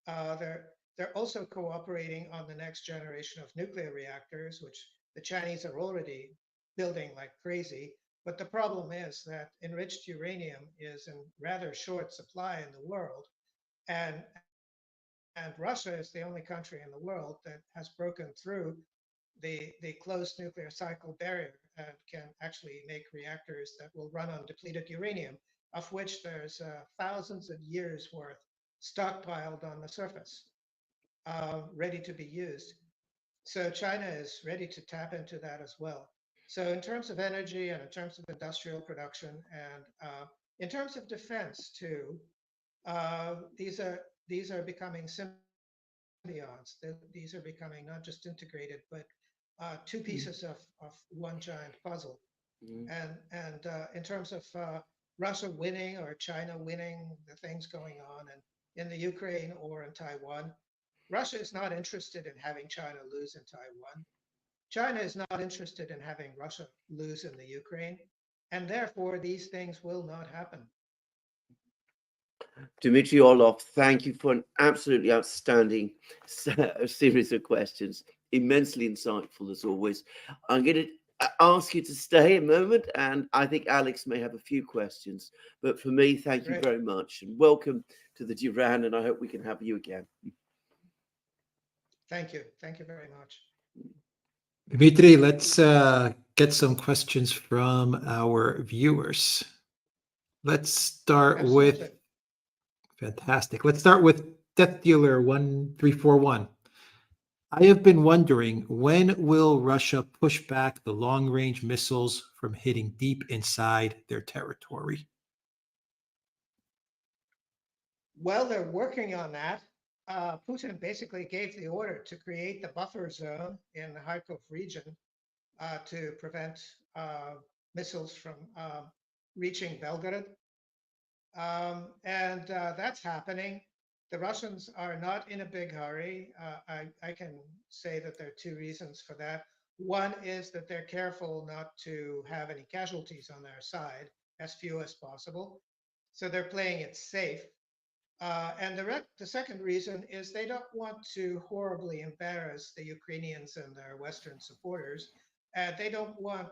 They're also cooperating on the next generation of nuclear reactors, which the Chinese are already building like crazy. But the problem is that enriched uranium is in rather short supply in the world, and and Russia is the only country in the world that has broken through the closed nuclear cycle barrier and can actually make reactors that will run on depleted uranium, of which there's thousands of years worth stockpiled on the surface, ready to be used. So China is ready to tap into that as well. So in terms of energy and in terms of industrial production and in terms of defense too, these are becoming symbionts. These are becoming not just integrated, but two pieces of one giant puzzle. Mm. And in terms of Russia winning or China winning, the things going on and in the Ukraine or in Taiwan, Russia is not interested in having China lose in Taiwan. China is not interested in having Russia lose in the Ukraine, and therefore these things will not happen. Dmitry Orlov, thank you for an absolutely outstanding series of questions. Immensely insightful as always. I'm going to ask you to stay a moment, and I think Alex may have a few questions. But for me, thank you Great. very much, and welcome to the Duran, and I hope we can have you again. Thank you. Thank you very much. Dmitry, let's get some questions from our viewers. Let's start Absolutely. with fantastic. Let's start with Death Dealer 1341. I have been wondering, when will Russia push back the long-range missiles from hitting deep inside their territory? Well, they're working on that. Putin basically gave the order to create the buffer zone in the Kharkov region to prevent missiles from reaching Belgorod. And that's happening. The Russians are not in a big hurry. I can say that there are two reasons for that. One is that they're careful not to have any casualties on their side, as few as possible. So they're playing it safe. And the second reason is they don't want to horribly embarrass the Ukrainians and their Western supporters. They don't want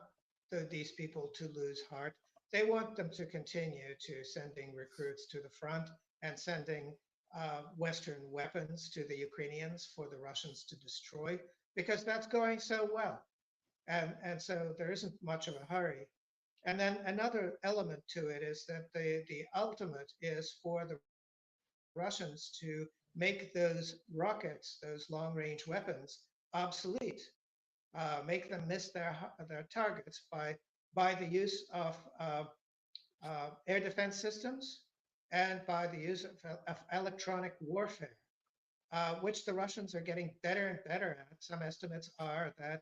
these people to lose heart. They want them to continue to sending recruits to the front and sending Western weapons to the Ukrainians for the Russians to destroy, because that's going so well. and so there isn't much of a hurry. And then another element to it is that the ultimate is for the Russians to make those rockets, those long-range weapons, obsolete, make them miss their targets by the use of air defense systems and by the use of electronic warfare, which the Russians are getting better and better at. Some estimates are that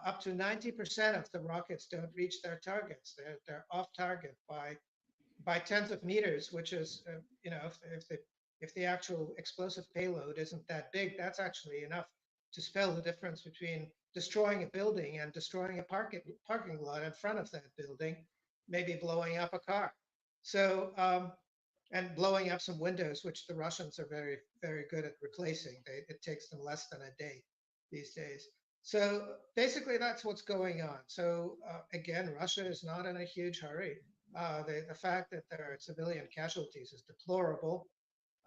up to 90% of the rockets don't reach their targets. They're off target by tens of meters, which is, if the actual explosive payload isn't that big, that's actually enough to spell the difference between destroying a building and destroying a parking lot in front of that building, maybe blowing up a car. So, and blowing up some windows, which the Russians are very, very good at replacing. It takes them less than a day these days. So basically, that's what's going on. So again, Russia is not in a huge hurry. The fact that there are civilian casualties is deplorable.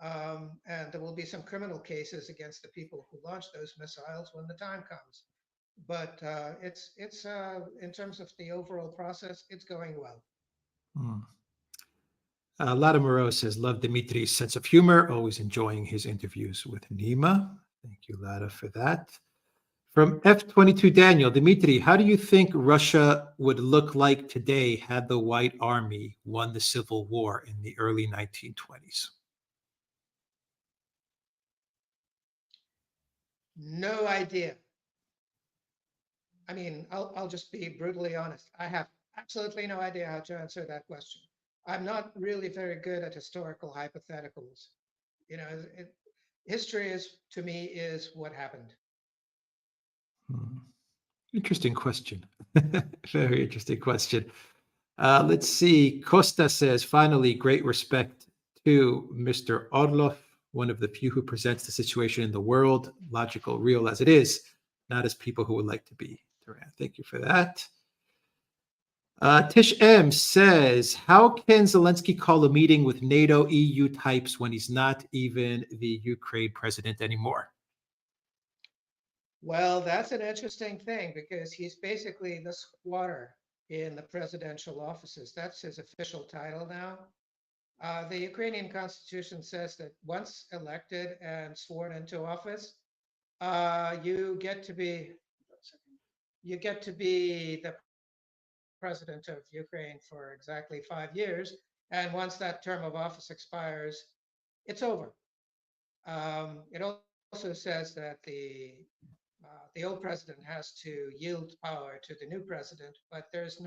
And there will be some criminal cases against the people who launched those missiles when the time comes. But it's in terms of the overall process, it's going well. Hmm. Lada Moreau says, love Dmitri's sense of humor, always enjoying his interviews with Nima. Thank you, Lada, for that. From F22 Daniel, Dmitry, how do you think Russia would look like today had the White Army won the Civil War in the early 1920s? No idea. I mean, I'll just be brutally honest. I have absolutely no idea how to answer that question. I'm not really very good at historical hypotheticals. You know, history is, to me, is what happened. Hmm. Interesting question. Very interesting question. Let's see. Costa says, finally, great respect to Mr. Orlov, one of the few who presents the situation in the world, logical, real as it is, not as people who would like to be. Duran, thank you for that. Tish M says, how can Zelensky call a meeting with NATO EU types when he's not even the Ukraine president anymore? Well, that's an interesting thing because he's basically the squatter in the presidential offices. That's his official title now. The Ukrainian constitution says that once elected and sworn into office, you get to be the president of Ukraine for exactly 5 years. And once that term of office expires, it's over. It also says that the old president has to yield power to the new president, but there's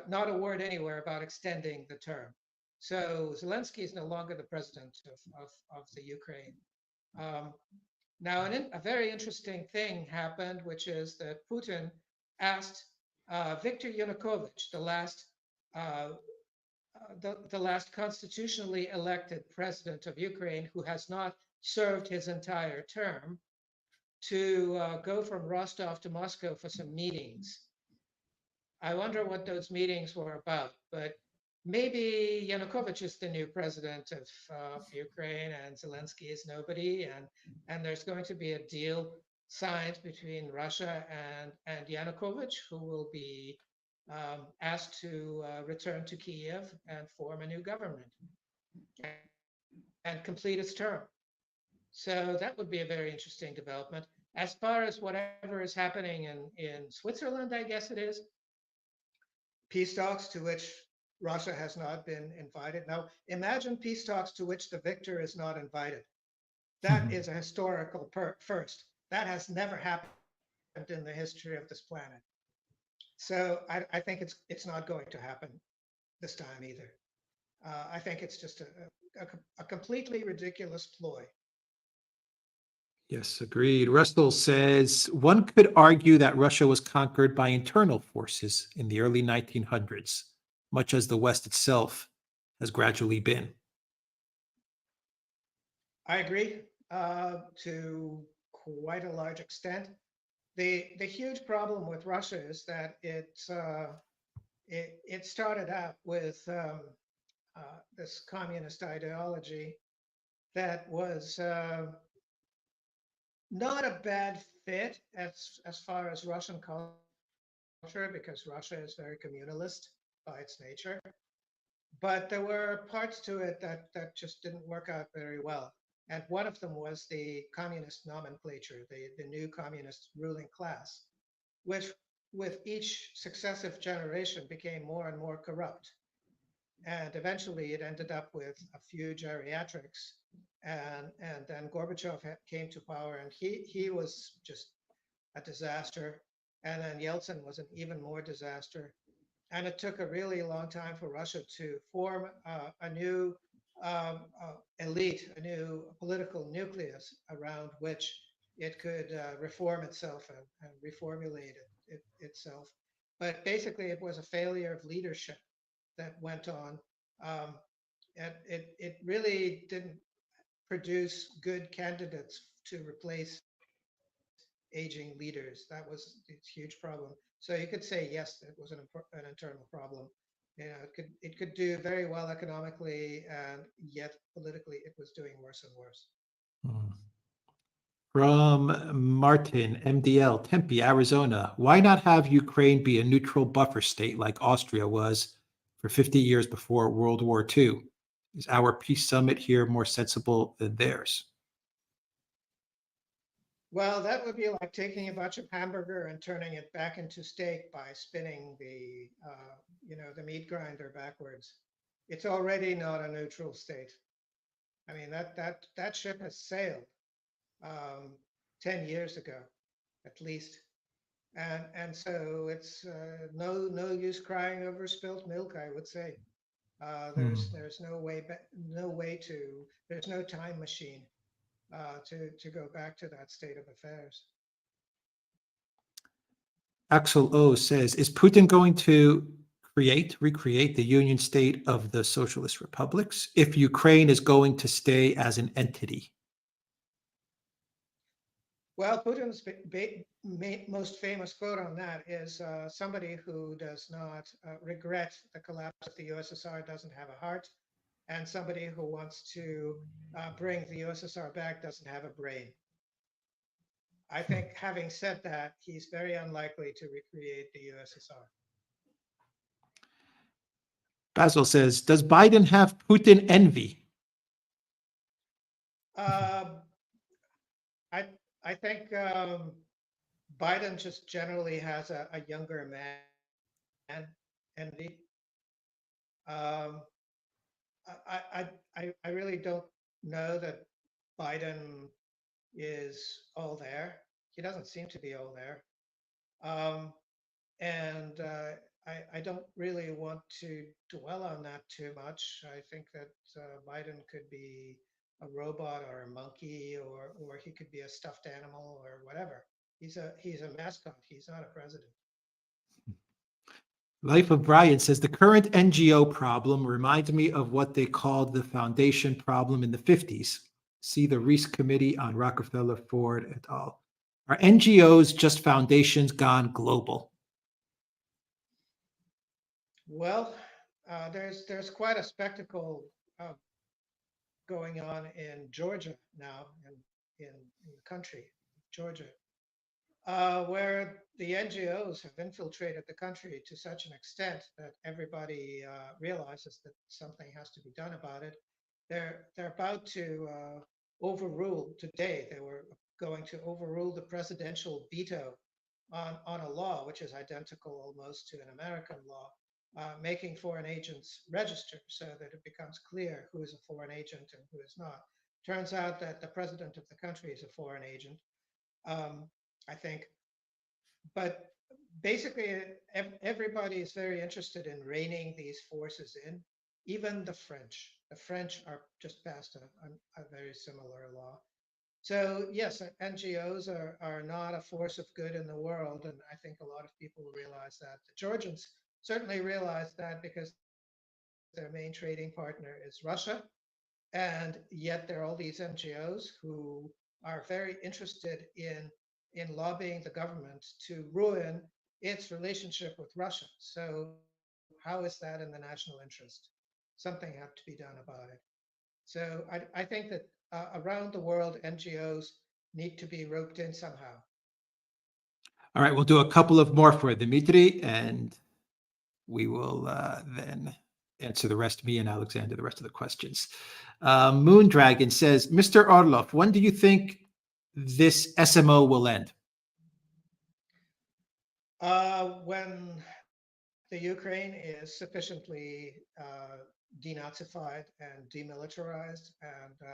not a word anywhere about extending the term. So Zelensky is no longer the president of the Ukraine. Now, a very interesting thing happened, which is that Putin asked Viktor Yanukovych, the last constitutionally elected president of Ukraine, who has not served his entire term, to go from Rostov to Moscow for some meetings. I wonder what those meetings were about, but maybe Yanukovych is the new president of Ukraine and Zelensky is nobody, and there's going to be a deal signed between Russia and Yanukovych, who will be asked to return to Kiev and form a new government and complete its term. So that would be a very interesting development. As far as whatever is happening in Switzerland, I guess it is, peace talks to which Russia has not been invited. Now, imagine peace talks to which the victor is not invited. That is a historical first. That has never happened in the history of this planet. So I think it's not going to happen this time either. I think it's just a completely ridiculous ploy. Yes, agreed. Russell says, one could argue that Russia was conquered by internal forces in the early 1900s, much as the West itself has gradually been. I agree to quite a large extent. The huge problem with Russia is that it started out with this communist ideology that was not a bad fit as far as Russian culture because Russia is very communalist by its nature. But there were parts to it that just didn't work out very well. And one of them was the communist nomenclature, the new communist ruling class, which with each successive generation became more and more corrupt. And eventually it ended up with a few geriatrics. And then Gorbachev came to power, and he was just a disaster. And then Yeltsin was an even more disaster. And it took a really long time for Russia to form a new elite, a new political nucleus around which it could reform itself and reformulate itself. But basically, it was a failure of leadership that went on. Um, and it really didn't produce good candidates to replace aging leaders. That was a huge problem. So you could say yes, it was an internal problem. You know, it could do very well economically, and yet politically, it was doing worse and worse. Hmm. From Martin, MDL, Tempe, Arizona. Why not have Ukraine be a neutral buffer state like Austria was for 50 years before World War II? Is our peace summit here more sensible than theirs? Well, that would be like taking a bunch of hamburger and turning it back into steak by spinning the meat grinder backwards. It's already not a neutral state. I mean, that ship has sailed um, 10 years ago, at least. And so it's no use crying over spilt milk, I would say. There's there's no time machine to go back to that state of affairs. Axel O says, is Putin going to recreate the Union State of the Socialist Republics if Ukraine is going to stay as an entity? Well, Putin's most famous quote on that is somebody who does not regret the collapse of the USSR doesn't have a heart, and somebody who wants to bring the USSR back doesn't have a brain. I think having said that, he's very unlikely to recreate the USSR. Basil says, does Biden have Putin envy? Um, I I think Biden just generally has a younger man envy. Um, I really don't know that Biden is all there. He doesn't seem to be all there. Um, and I don't really want to dwell on that too much. I think that Biden could be a robot or a monkey, or he could be a stuffed animal or whatever. He's a mascot. He's not a president. Life of Brian says, the current NGO problem reminds me of what they called the foundation problem in the 50s. See the Reese Committee on Rockefeller, Ford, et al. Are NGOs just foundations gone global? Well, there's quite a spectacle uh, going on in Georgia now, in the country, Georgia, where the NGOs have infiltrated the country to such an extent that everybody realizes that something has to be done about it. They're about to overrule today. They were going to overrule the presidential veto on a law which is identical almost to an American law, making foreign agents register so that it becomes clear who is a foreign agent and who is not. Turns out that the president of the country is a foreign agent, I think. But basically, everybody is very interested in reining these forces in. Even the French. The French are just passed a very similar law. So yes, NGOs are not a force of good in the world, and I think a lot of people realize that. The Georgians certainly realize that because their main trading partner is Russia, and yet there are all these NGOs who are very interested in lobbying the government to ruin its relationship with Russia. So how is that in the national interest? Something had to be done about it. So I think that around the world, NGOs need to be roped in somehow. All right, we'll do a couple of more for Dmitry, and we will then answer the rest, me and Alexander, the rest of the questions. Moon Dragon says, Mr. Orlov, when do you think this SMO will end? When the Ukraine is sufficiently denazified and demilitarized, and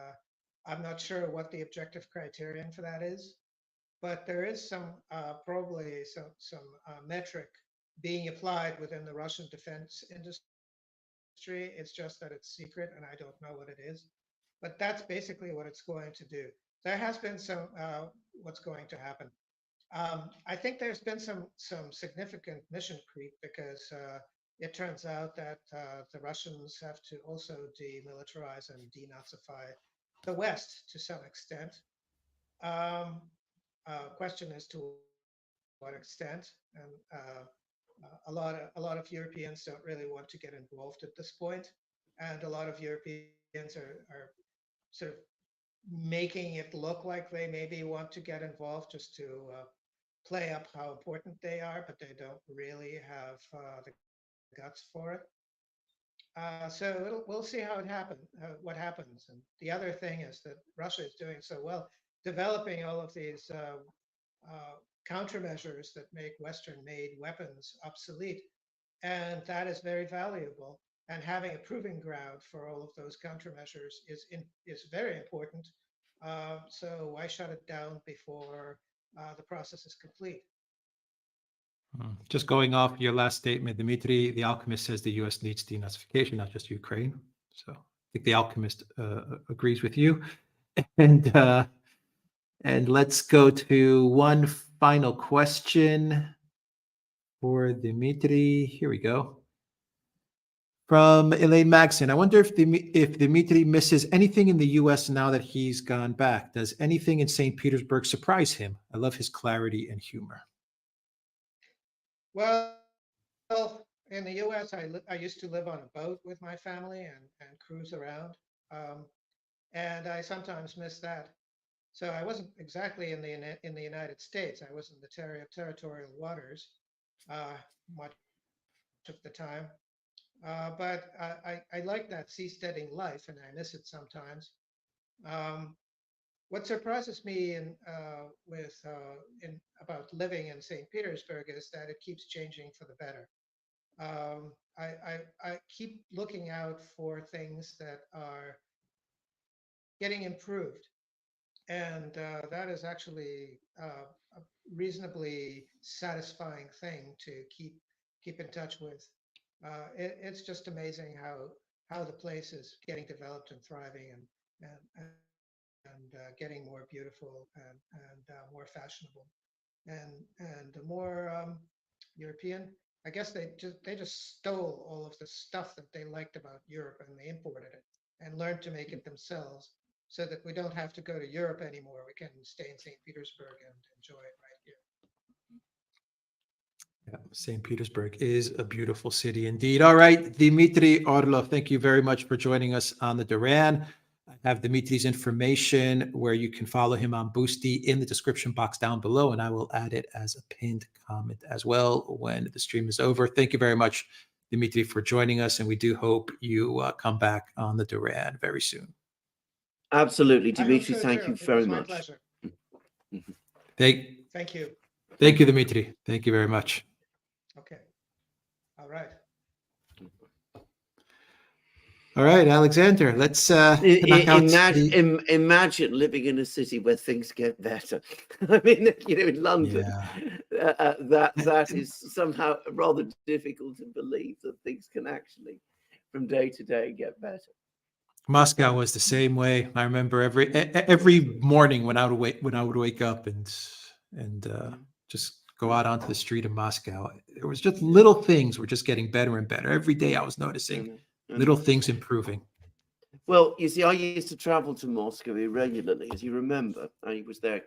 I'm not sure what the objective criterion for that is, but there is some probably some metric being applied within the Russian defense industry. It's just that it's secret, and I don't know what it is. But that's basically what it's going to do. There has been some what's going to happen. I think there's been some significant mission creep because it turns out that the Russians have to also demilitarize and denazify the West to some extent. Question is to what extent, and a lot of Europeans don't really want to get involved at this point, and a lot of Europeans are sort of making it look like they maybe want to get involved just to play up how important they are, but they don't really have the guts for it. So we'll see how what happens. And the other thing is that Russia is doing so well, developing all of these countermeasures that make Western-made weapons obsolete, and that is very valuable. And having a proving ground for all of those countermeasures is very important. So why shut it down before the process is complete? Just going off your last statement, Dmitry, the Alchemist says the U.S. needs denazification, not just Ukraine. So I think the Alchemist agrees with you. And let's go to one final question for Dmitry. Here we go. From Elaine Magson, I wonder if Dmitry misses anything in the U.S. now that he's gone back. Does anything in St. Petersburg surprise him? I love his clarity and humor. Well, in the U.S., I used to live on a boat with my family and cruise around, and I sometimes miss that. So I wasn't exactly in the United States. I was in the territorial waters much of the time. But I like that seasteading life, and I miss it sometimes. What surprises me about living in St. Petersburg is that it keeps changing for the better. I keep looking out for things that are getting improved, and that is actually a reasonably satisfying thing to keep in touch with. It's just amazing how the place is getting developed and thriving and getting more beautiful and more fashionable, and the more European. I guess they just stole all of the stuff that they liked about Europe and they imported it and learned to make it themselves, so that we don't have to go to Europe anymore. We can stay in St. Petersburg and enjoy it right here. Yeah, St. Petersburg is a beautiful city indeed. All right, Dmitry Orlov, thank you very much for joining us on the Duran. I have Dmitry's information where you can follow him on Boosty in the description box down below, and I will add it as a pinned comment as well when the stream is over. Thank you very much, Dmitry, for joining us, and we do hope you come back on the Duran very soon. Absolutely, I hope Dmitry. so, Thank too. you It very was my much. pleasure. Thank you. Thank you, Dmitry. Thank you very much. Okay. All right. All right, Alexander, let's knock out imagine living in a city where things get better. I mean, in London, that is somehow rather difficult to believe that things can actually, from day to day, get better. Moscow was the same way. I remember every morning when I would wake up and just go out onto the street of Moscow, there was just little things were just getting better and better. Every day I was noticing little things improving. Well, you see, I used to travel to Moscow irregularly, as you remember. I was there,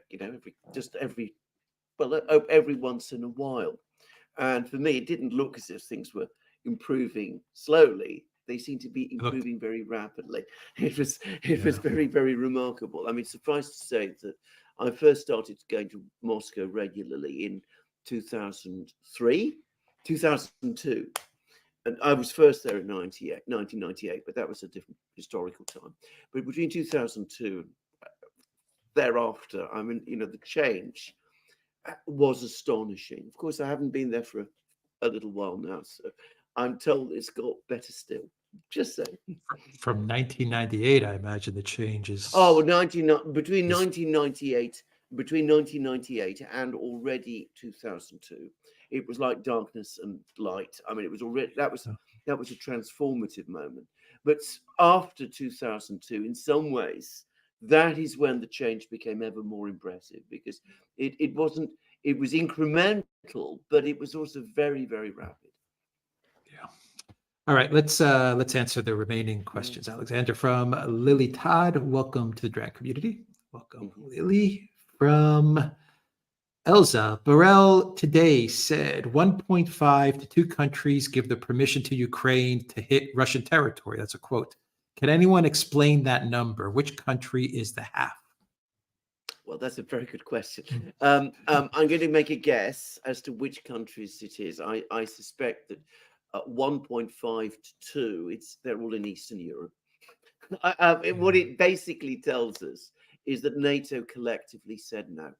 every once in a while. And for me, it didn't look as if things were improving slowly. They seemed to be improving very rapidly. It was very, very remarkable. I mean, suffice to say that I first started going to Moscow regularly in 2003, 2002. And I was first there in 1998, but that was a different historical time. But between 2002 and thereafter, I mean, the change was astonishing. Of course, I haven't been there for a little while now, so I'm told it's got better still. Just saying. From 1998, I imagine the change is. Oh, between 1998 and already 2002, it was like darkness and light. I mean, it was already that was a transformative moment. But after 2002, in some ways, that is when the change became ever more impressive, because it was incremental, but it was also very, very rapid. Yeah. All right, let's answer the remaining questions. Alexander from Lily Todd, welcome to the Duran community. Welcome, Lily. From Elza, Burrell today said 1.5 to 2 countries give the permission to Ukraine to hit Russian territory. That's a quote. Can anyone explain that number? Which country is the half? Well, that's a very good question. I'm going to make a guess as to which countries it is. I suspect that 1.5 to 2, they're all in Eastern Europe. What it basically tells us is that NATO collectively said no.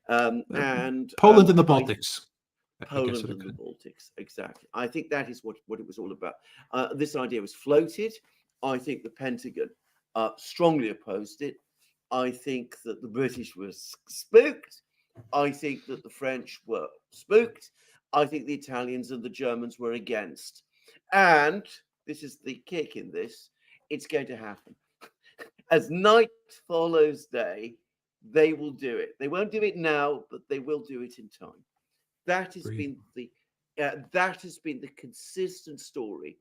And Poland and the Baltics. Poland and the Baltics, exactly. I think that is what it was all about. This idea was floated. I think the Pentagon strongly opposed it. I think that the British were spooked. I think that the French were spooked. I think the Italians and the Germans were against. And this is the kick in this, it's going to happen. As night follows day, they will do it. They won't do it now, but they will do it in time. That has been the consistent story.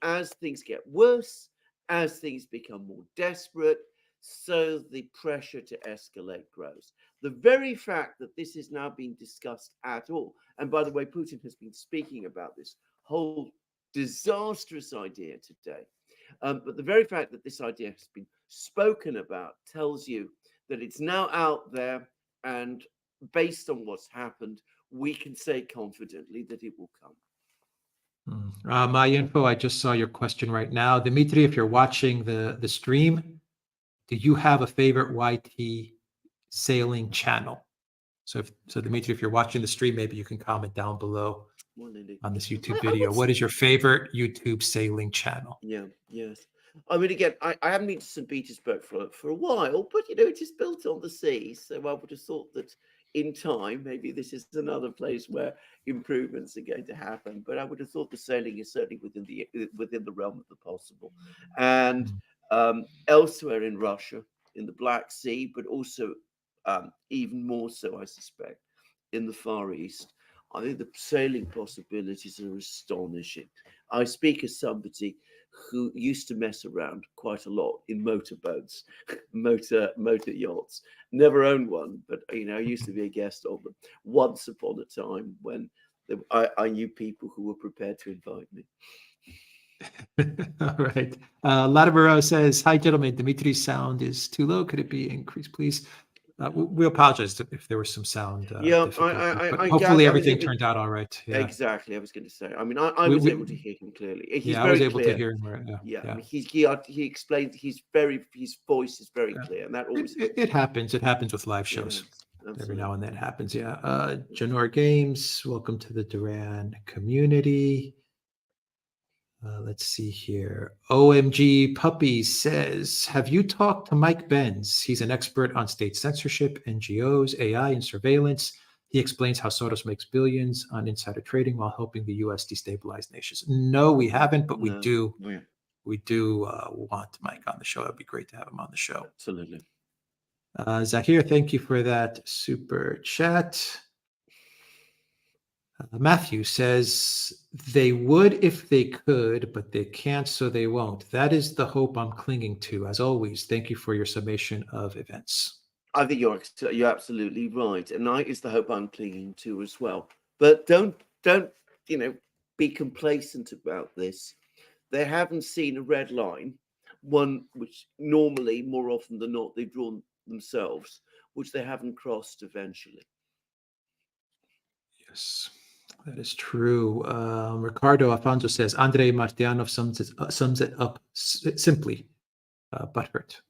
As things get worse, as things become more desperate, so the pressure to escalate grows. The very fact that this is now being discussed at all, and by the way, Putin has been speaking about this whole disastrous idea today, but the very fact that this idea has been spoken about tells you that it's now out there, and based on what's happened, we can say confidently that it will come. My info, I just saw your question right now. Dmitry, if you're watching the stream, do you have a favorite YT sailing channel? So Dmitry, if you're watching the stream, maybe you can comment down below on this YouTube video. What is your favorite YouTube sailing channel? Yeah, yes. I mean, again, I haven't been to St. Petersburg for a while, but it is built on the sea, so I would have thought that in time, maybe this is another place where improvements are going to happen. But I would have thought the sailing is certainly within the realm of the possible. And elsewhere in Russia, in the Black Sea, but also even more so, I suspect, in the Far East, I think the sailing possibilities are astonishing. I speak as somebody who used to mess around quite a lot in motorboats, motor yachts. Never owned one, but I used to be a guest on them once upon a time when I knew people who were prepared to invite me. All right. Latimerau says, "Hi, gentlemen. Dimitri's sound is too low. Could it be increased, please?" We apologize if there was some sound. But hopefully everything turned out all right. Yeah. Exactly. I was going to say. I mean, I was able to hear him clearly. He's very I was able clear. to hear him. Right. Yeah. I mean, he explained. His voice is very clear, and that always it happens. It happens with live shows. Every now and then it happens. Yeah. Janor Games, welcome to the Duran community. Let's see here. OMG Puppy says, have you talked to Mike Benz? He's an expert on state censorship, NGOs, AI, and surveillance. He explains how Soros makes billions on insider trading while helping the U.S. destabilize nations. No, we haven't, but we do. Yeah. We do want Mike on the show. It'd be great to have him on the show. Absolutely. Zahir, thank you for that super chat. Matthew says, they would if they could, but they can't, so they won't. That is the hope I'm clinging to. As always, thank you for your summation of events. I think you're absolutely right. And that is the hope I'm clinging to as well. But don't be complacent about this. They haven't seen a red line, one which normally, more often than not, they've drawn themselves, which they haven't crossed eventually. Yes, that is true. Ricardo Alfonso says Andrei Martianov sums it up simply. Butthurt.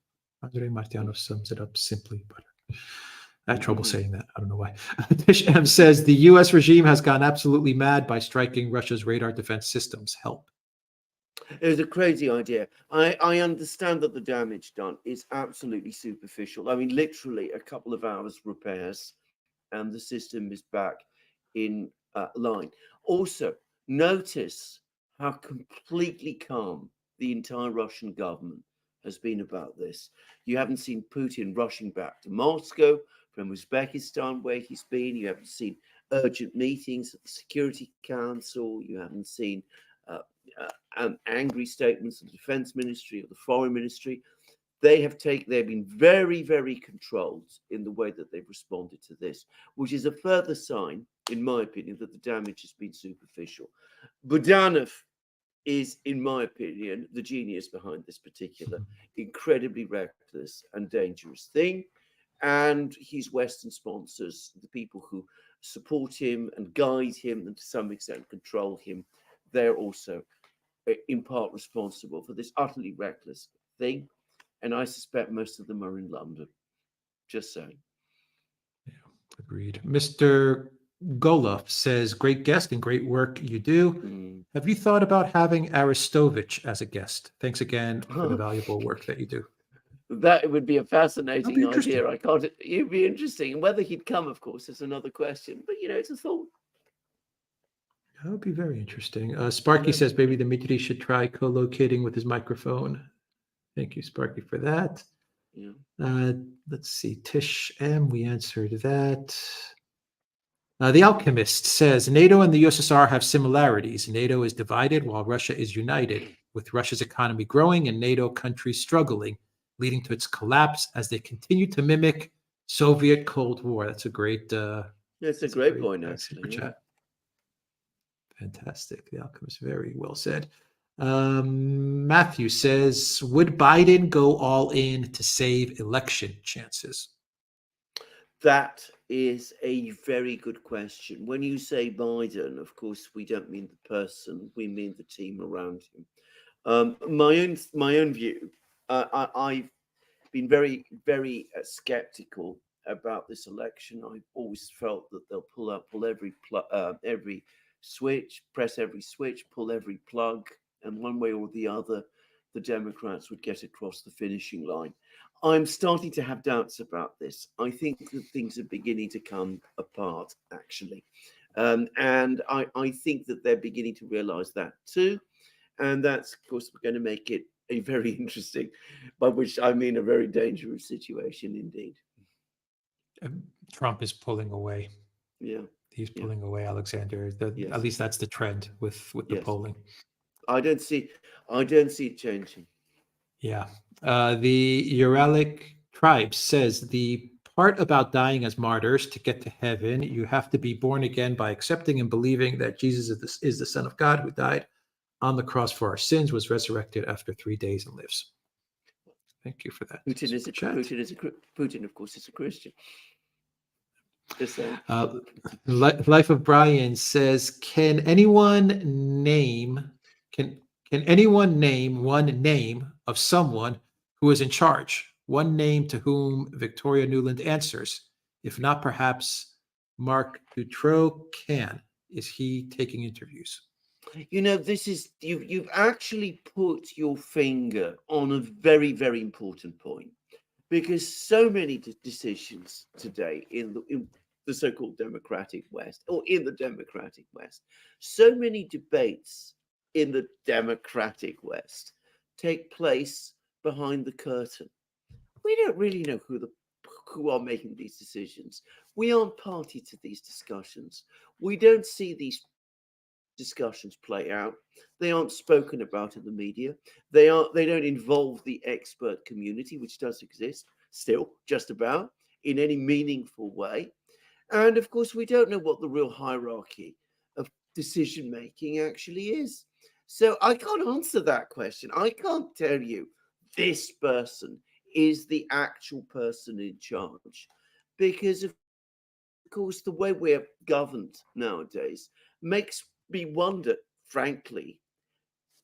Andrei Martianov sums it up simply. Butthurt. I had trouble saying that. I don't know why. Tish M says the U.S. regime has gone absolutely mad by striking Russia's radar defense systems. Help. It was a crazy idea. I understand that the damage done is absolutely superficial. I mean, literally a couple of hours repairs and the system is back in line. Also, notice how completely calm the entire Russian government has been about this. You haven't seen Putin rushing back to Moscow from Uzbekistan, where he's been. You haven't seen urgent meetings at the Security Council. You haven't seen angry statements of the Defense Ministry or the Foreign Ministry. They've been very, very controlled in the way that they've responded to this, which is a further sign, in my opinion, that the damage has been superficial. Budanov is, in my opinion, the genius behind this particular incredibly reckless and dangerous thing. And his Western sponsors, the people who support him and guide him and to some extent control him, they're also in part responsible for this utterly reckless thing. And I suspect most of them are in London. Just saying. Yeah, agreed. Mr. Golov says, great guest and great work you do. Have you thought about having Aristovich as a guest? Thanks again for the valuable work that you do. That would be a fascinating idea. I can't. It'd be interesting. And whether he'd come, of course, is another question. But, it's a thought. That would be very interesting. Sparky says, maybe Dmitry should try co-locating with his microphone. Thank you, Sparky, for that. Yeah. Let's see. Tish M, we answered that. The Alchemist says, NATO and the USSR have similarities. NATO is divided while Russia is united, with Russia's economy growing and NATO countries struggling, leading to its collapse as they continue to mimic Soviet Cold War. That's a great That's a great point, actually. Super chat. Fantastic. The Alchemist, very well said. Matthew says, would Biden go all in to save election chances? That is a very good question. When you say Biden, of course, we don't mean the person, we mean the team around him. My own view, I've been very, very skeptical about this election. I've always felt that they'll pull every switch, press every switch, pull every plug, and one way or the other, the Democrats would get across the finishing line. I'm starting to have doubts about this. I think that things are beginning to come apart, actually. And I think that they're beginning to realize that too. And that's, of course, going to make it a very interesting, by which I mean a very dangerous situation indeed. Trump is pulling away. Yeah. He's pulling away, Alexander. Yes. At least that's the trend with the polling. I don't see it changing. Yeah. The Uralic tribe says the part about dying as martyrs to get to heaven, you have to be born again by accepting and believing that Jesus is the Son of God who died on the cross for our sins, was resurrected after 3 days and lives. Thank you for that. Putin, of course, is a Christian. Life of Brian says, can anyone name one name of someone who is in charge? One name to whom Victoria Nuland answers. If not, perhaps Mark Dutroux can. Is he taking interviews? This is you've actually put your finger on a very, very important point, because so many decisions today in the so-called democratic West, or in the democratic West, so many debates in the democratic West take place behind the curtain. We don't really know who are making these decisions. We aren't party to these discussions. We don't see these discussions play out. They aren't spoken about in the media. They don't involve the expert community, which does exist still, just about, in any meaningful way. And of course, we don't know what the real hierarchy of decision making actually is. So I can't answer that question. I can't tell you this person is the actual person in charge, because of course, the way we're governed nowadays makes me wonder, frankly,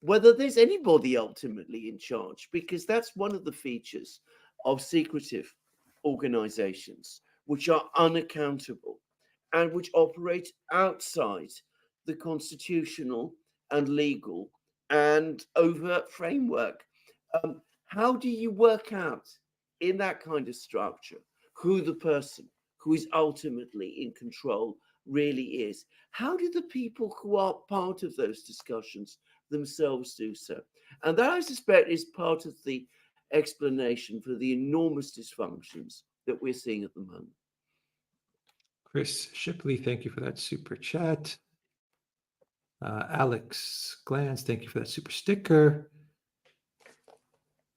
whether there's anybody ultimately in charge, because that's one of the features of secretive organizations, which are unaccountable and which operate outside the constitutional and legal and overt framework. How do you work out in that kind of structure who the person who is ultimately in control really is? How do the people who are part of those discussions themselves do so? And that, I suspect, is part of the explanation for the enormous dysfunctions that we're seeing at the moment. Chris Shipley, thank you for that super chat. Alex Glantz, thank you for that super sticker.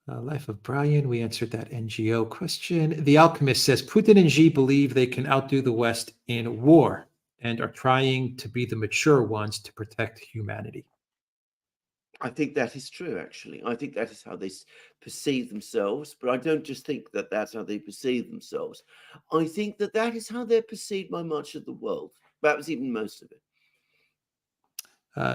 Life of Brian, we answered that NGO question. The Alchemist says Putin and Xi believe they can outdo the West in war and are trying to be the mature ones to protect humanity. I think that is true, actually. I think that is how they perceive themselves. But I don't just think that that's how they perceive themselves. I think that that is how they're perceived by much of the world, perhaps even most of it.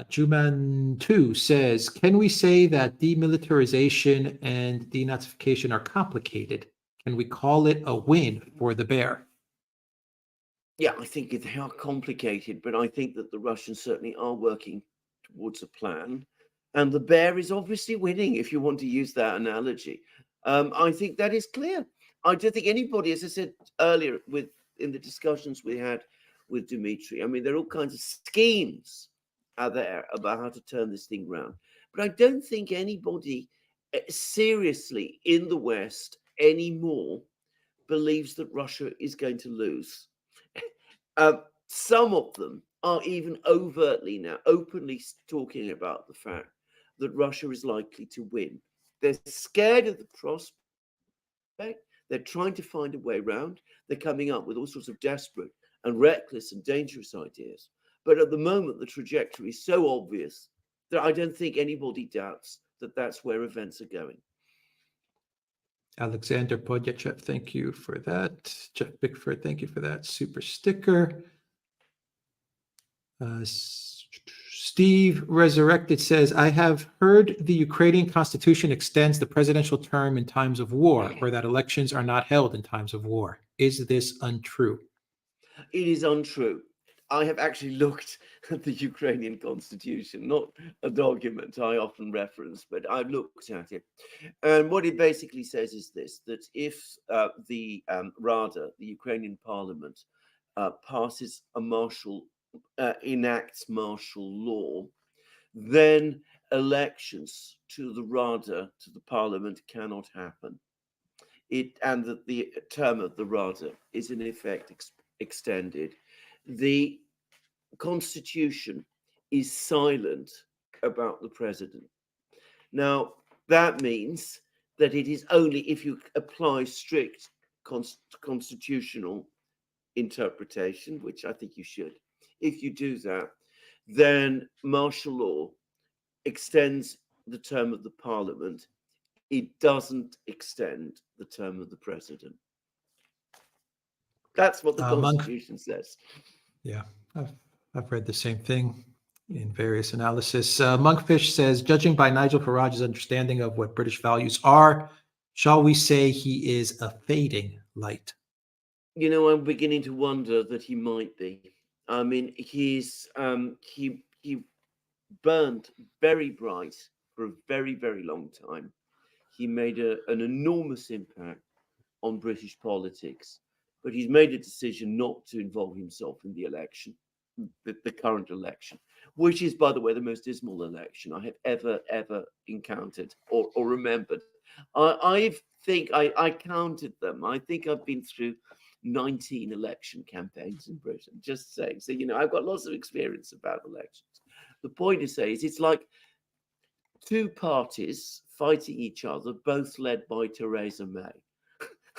Juman 2 says, can we say that demilitarization and denazification are complicated? Can we call it a win for the bear? Yeah, I think they are complicated, but I think that the Russians certainly are working towards a plan. And the bear is obviously winning, if you want to use that analogy. I think that is clear. I don't think anybody, as I said earlier, in the discussions we had with Dmitry, I mean, there are all kinds of schemes out there about how to turn this thing around. But I don't think anybody seriously in the West anymore believes that Russia is going to lose. Some of them are even overtly now, openly talking about the fact that Russia is likely to win. They're scared of the prospect. They're trying to find a way around. They're coming up with all sorts of desperate and reckless and dangerous ideas. But at the moment, the trajectory is so obvious that I don't think anybody doubts that that's where events are going. Alexander Podyachev, thank you for that. Jeff Bickford, thank you for that super sticker. Steve Resurrected says, I have heard the Ukrainian constitution extends the presidential term in times of war, or that elections are not held in times of war. Is this untrue? It is untrue. I have actually looked at the Ukrainian constitution, not a document I often reference, but I've looked at it. And what it basically says is this, that if the Rada, the Ukrainian parliament, passes a enacts martial law, then elections to the Rada, to the parliament, cannot happen. And that the term of the Rada is in effect extended. The constitution is silent about the president. Now, that means that it is only if you apply strict constitutional interpretation, which I think you should, if you do that, then martial law extends the term of the parliament. It doesn't extend the term of the president. That's what the constitution says. Yeah, I've read the same thing in various analysis. Monkfish says, judging by Nigel Farage's understanding of what British values are, shall we say he is a fading light? You know, I'm beginning to wonder that he might be. I mean, he burned very bright for a very, very long time. He made an enormous impact on British politics, but he's made a decision not to involve himself in the election, the current election, which is, by the way, the most dismal election I have ever encountered or remembered. I think I counted them. I think I've been through 19 election campaigns in Britain, just saying. So, you know, I've got lots of experience about elections. The point to say is it's like two parties fighting each other, both led by Theresa May.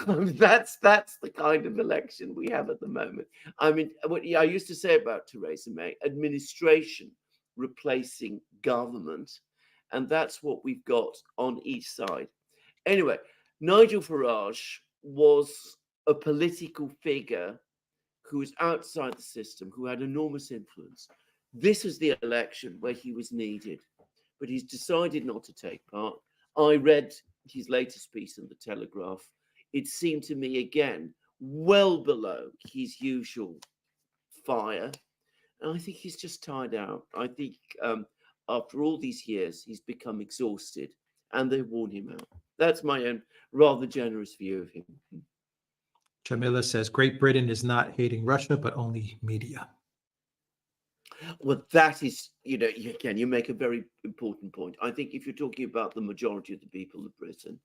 That's the kind of election we have at the moment. I mean, what I used to say about Theresa May, administration replacing government, and that's what we've got on each side. Anyway, Nigel Farage was a political figure who was outside the system, who had enormous influence. This was the election where he was needed, but he's decided not to take part. I read his latest piece in the Telegraph. It seemed to me, again, well below his usual fire. And I think he's just tired out. I think after all these years, he's become exhausted, and they worn him out. That's my own rather generous view of him. Jamila says Great Britain is not hating Russia, but only media. Well, that is, again, you make a very important point. I think if you're talking about the majority of the people of Britain,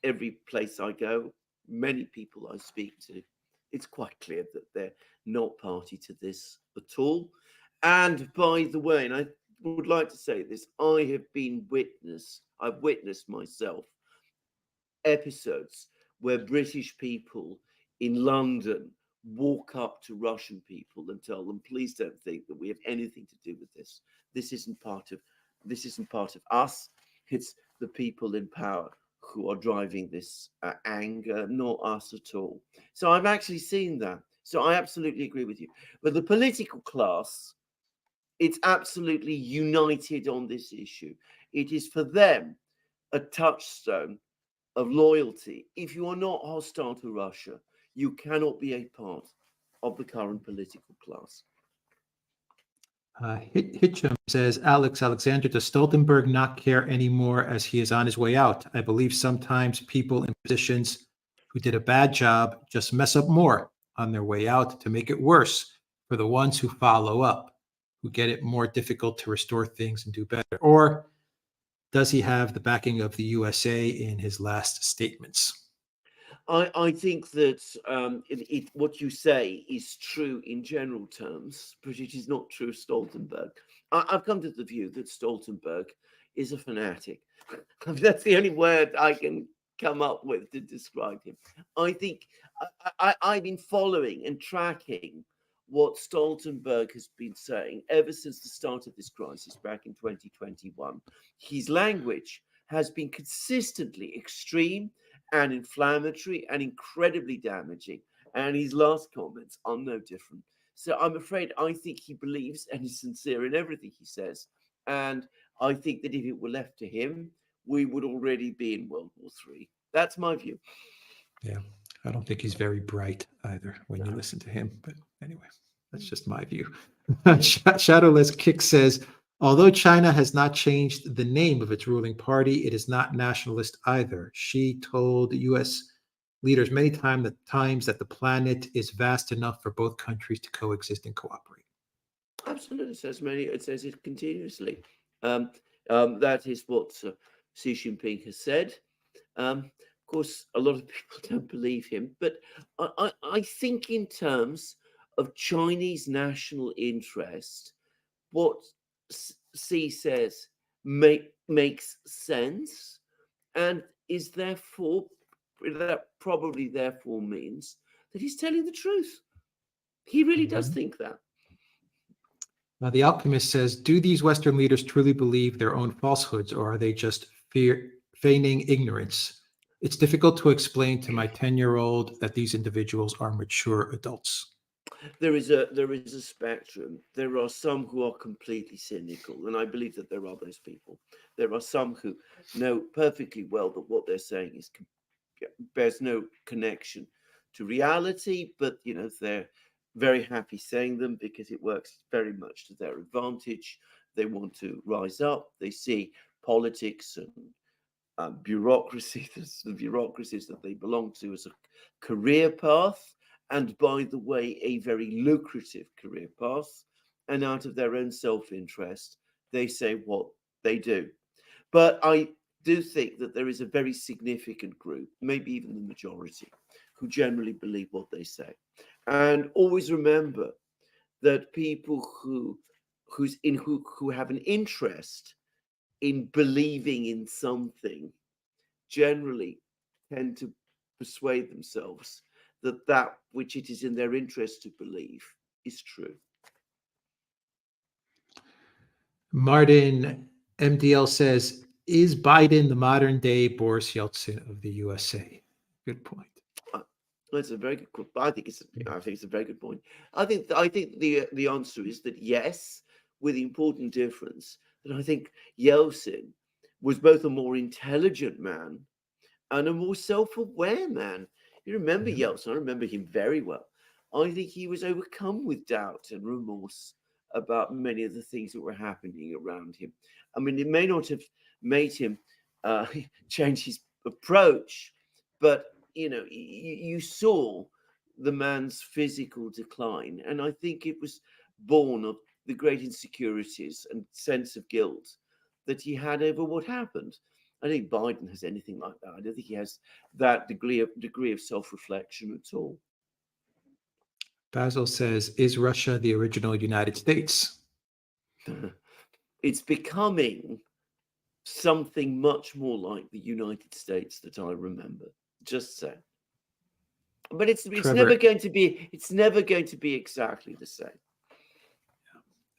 every place I go, many people I speak to, it's quite clear that they're not party to this at all. And by the way, and I would like to say this, I've witnessed myself episodes where British people in London walk up to Russian people and tell them, please don't think that we have anything to do with this. This isn't part of us. It's the people in power who are driving this anger, not us at all. So I've actually seen that. So I absolutely agree with you. But the political class, it's absolutely united on this issue. It is for them a touchstone of loyalty. If you are not hostile to Russia, you cannot be a part of the current political class. Hitchum says, Alexander, does Stoltenberg not care anymore as he is on his way out? I believe sometimes people in positions who did a bad job just mess up more on their way out to make it worse for the ones who follow up, who get it more difficult to restore things and do better. Or does he have the backing of the USA in his last statements? I think that what you say is true in general terms, but it is not true of Stoltenberg. I've come to the view that Stoltenberg is a fanatic. That's the only word I can come up with to describe him. I think I've been following and tracking what Stoltenberg has been saying ever since the start of this crisis back in 2021. His language has been consistently extreme and inflammatory and incredibly damaging. And his last comments are no different. So I'm afraid I think he believes and is sincere in everything he says. And I think that if it were left to him, we would already be in World War III. That's my view. Yeah, I don't think he's very bright either when you listen to him. But anyway, that's just my view. Shadowless Kick says, although China has not changed the name of its ruling party, it is not nationalist either. She told U.S. leaders many times that the planet is vast enough for both countries to coexist and cooperate. Absolutely, it says it continuously. That is what Xi Jinping has said. Of course, a lot of people don't believe him, but I think in terms of Chinese national interest, what Xi says makes sense, and is therefore, that probably therefore means that he's telling the truth. He really does think that. Now, the Alchemist says, do these Western leaders truly believe their own falsehoods, or are they just feigning ignorance? It's difficult to explain to my 10-year-old that these individuals are mature adults. There is a spectrum. There are some who are completely cynical, and I believe that there are those people. There are some who know perfectly well that what they're saying bears no connection to reality, but they're very happy saying them because it works very much to their advantage. They want to rise up. They see politics and bureaucracy, the bureaucracies that they belong to, as a career path, and by the way, a very lucrative career path. And out of their own self-interest, they say what they do. But I do think that there is a very significant group, maybe even the majority, who generally believe what they say. And always remember that people who have an interest in believing in something generally tend to persuade themselves that which it is in their interest to believe is true. Martin MDL says, is Biden the modern day Boris Yeltsin of the USA? Good point. That's a very good. I think it's. I think it's a very good point. I think. The answer is that yes, with the important difference that I think Yeltsin was both a more intelligent man and a more self-aware man. You remember Yeah. Yeltsin? I remember him very well. I think he was overcome with doubt and remorse about many of the things that were happening around him. I mean, it may not have made him change his approach, but you saw the man's physical decline, and I think it was born of the great insecurities and sense of guilt that he had over what happened. I don't think Biden has anything like that. I don't think he has that degree of self-reflection at all. Basil says, is Russia the original United States? It's becoming something much more like the United States that I remember. Just so. But it's Trevor- never going to be exactly the same.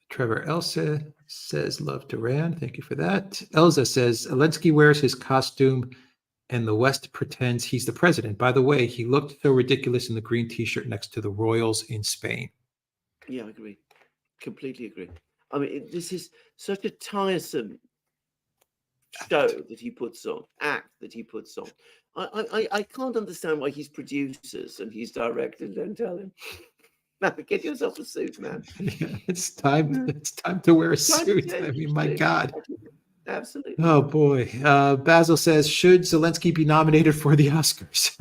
Trevor Elsa says, love Duran. Thank you for that. Elza says, Zelensky wears his costume and the West pretends he's the president. By the way, he looked so ridiculous in the green t-shirt next to the Royals in Spain. Yeah, I agree. Completely agree. I mean, this is such a tiresome show that he puts on, act that he puts on. I can't understand why his producers and his directors don't tell him, now get yourself a suit, man. Yeah, it's time to wear a Time to suit. change I mean, your my suit. God. Absolutely. Oh boy. Basil says, should Zelensky be nominated for the Oscars?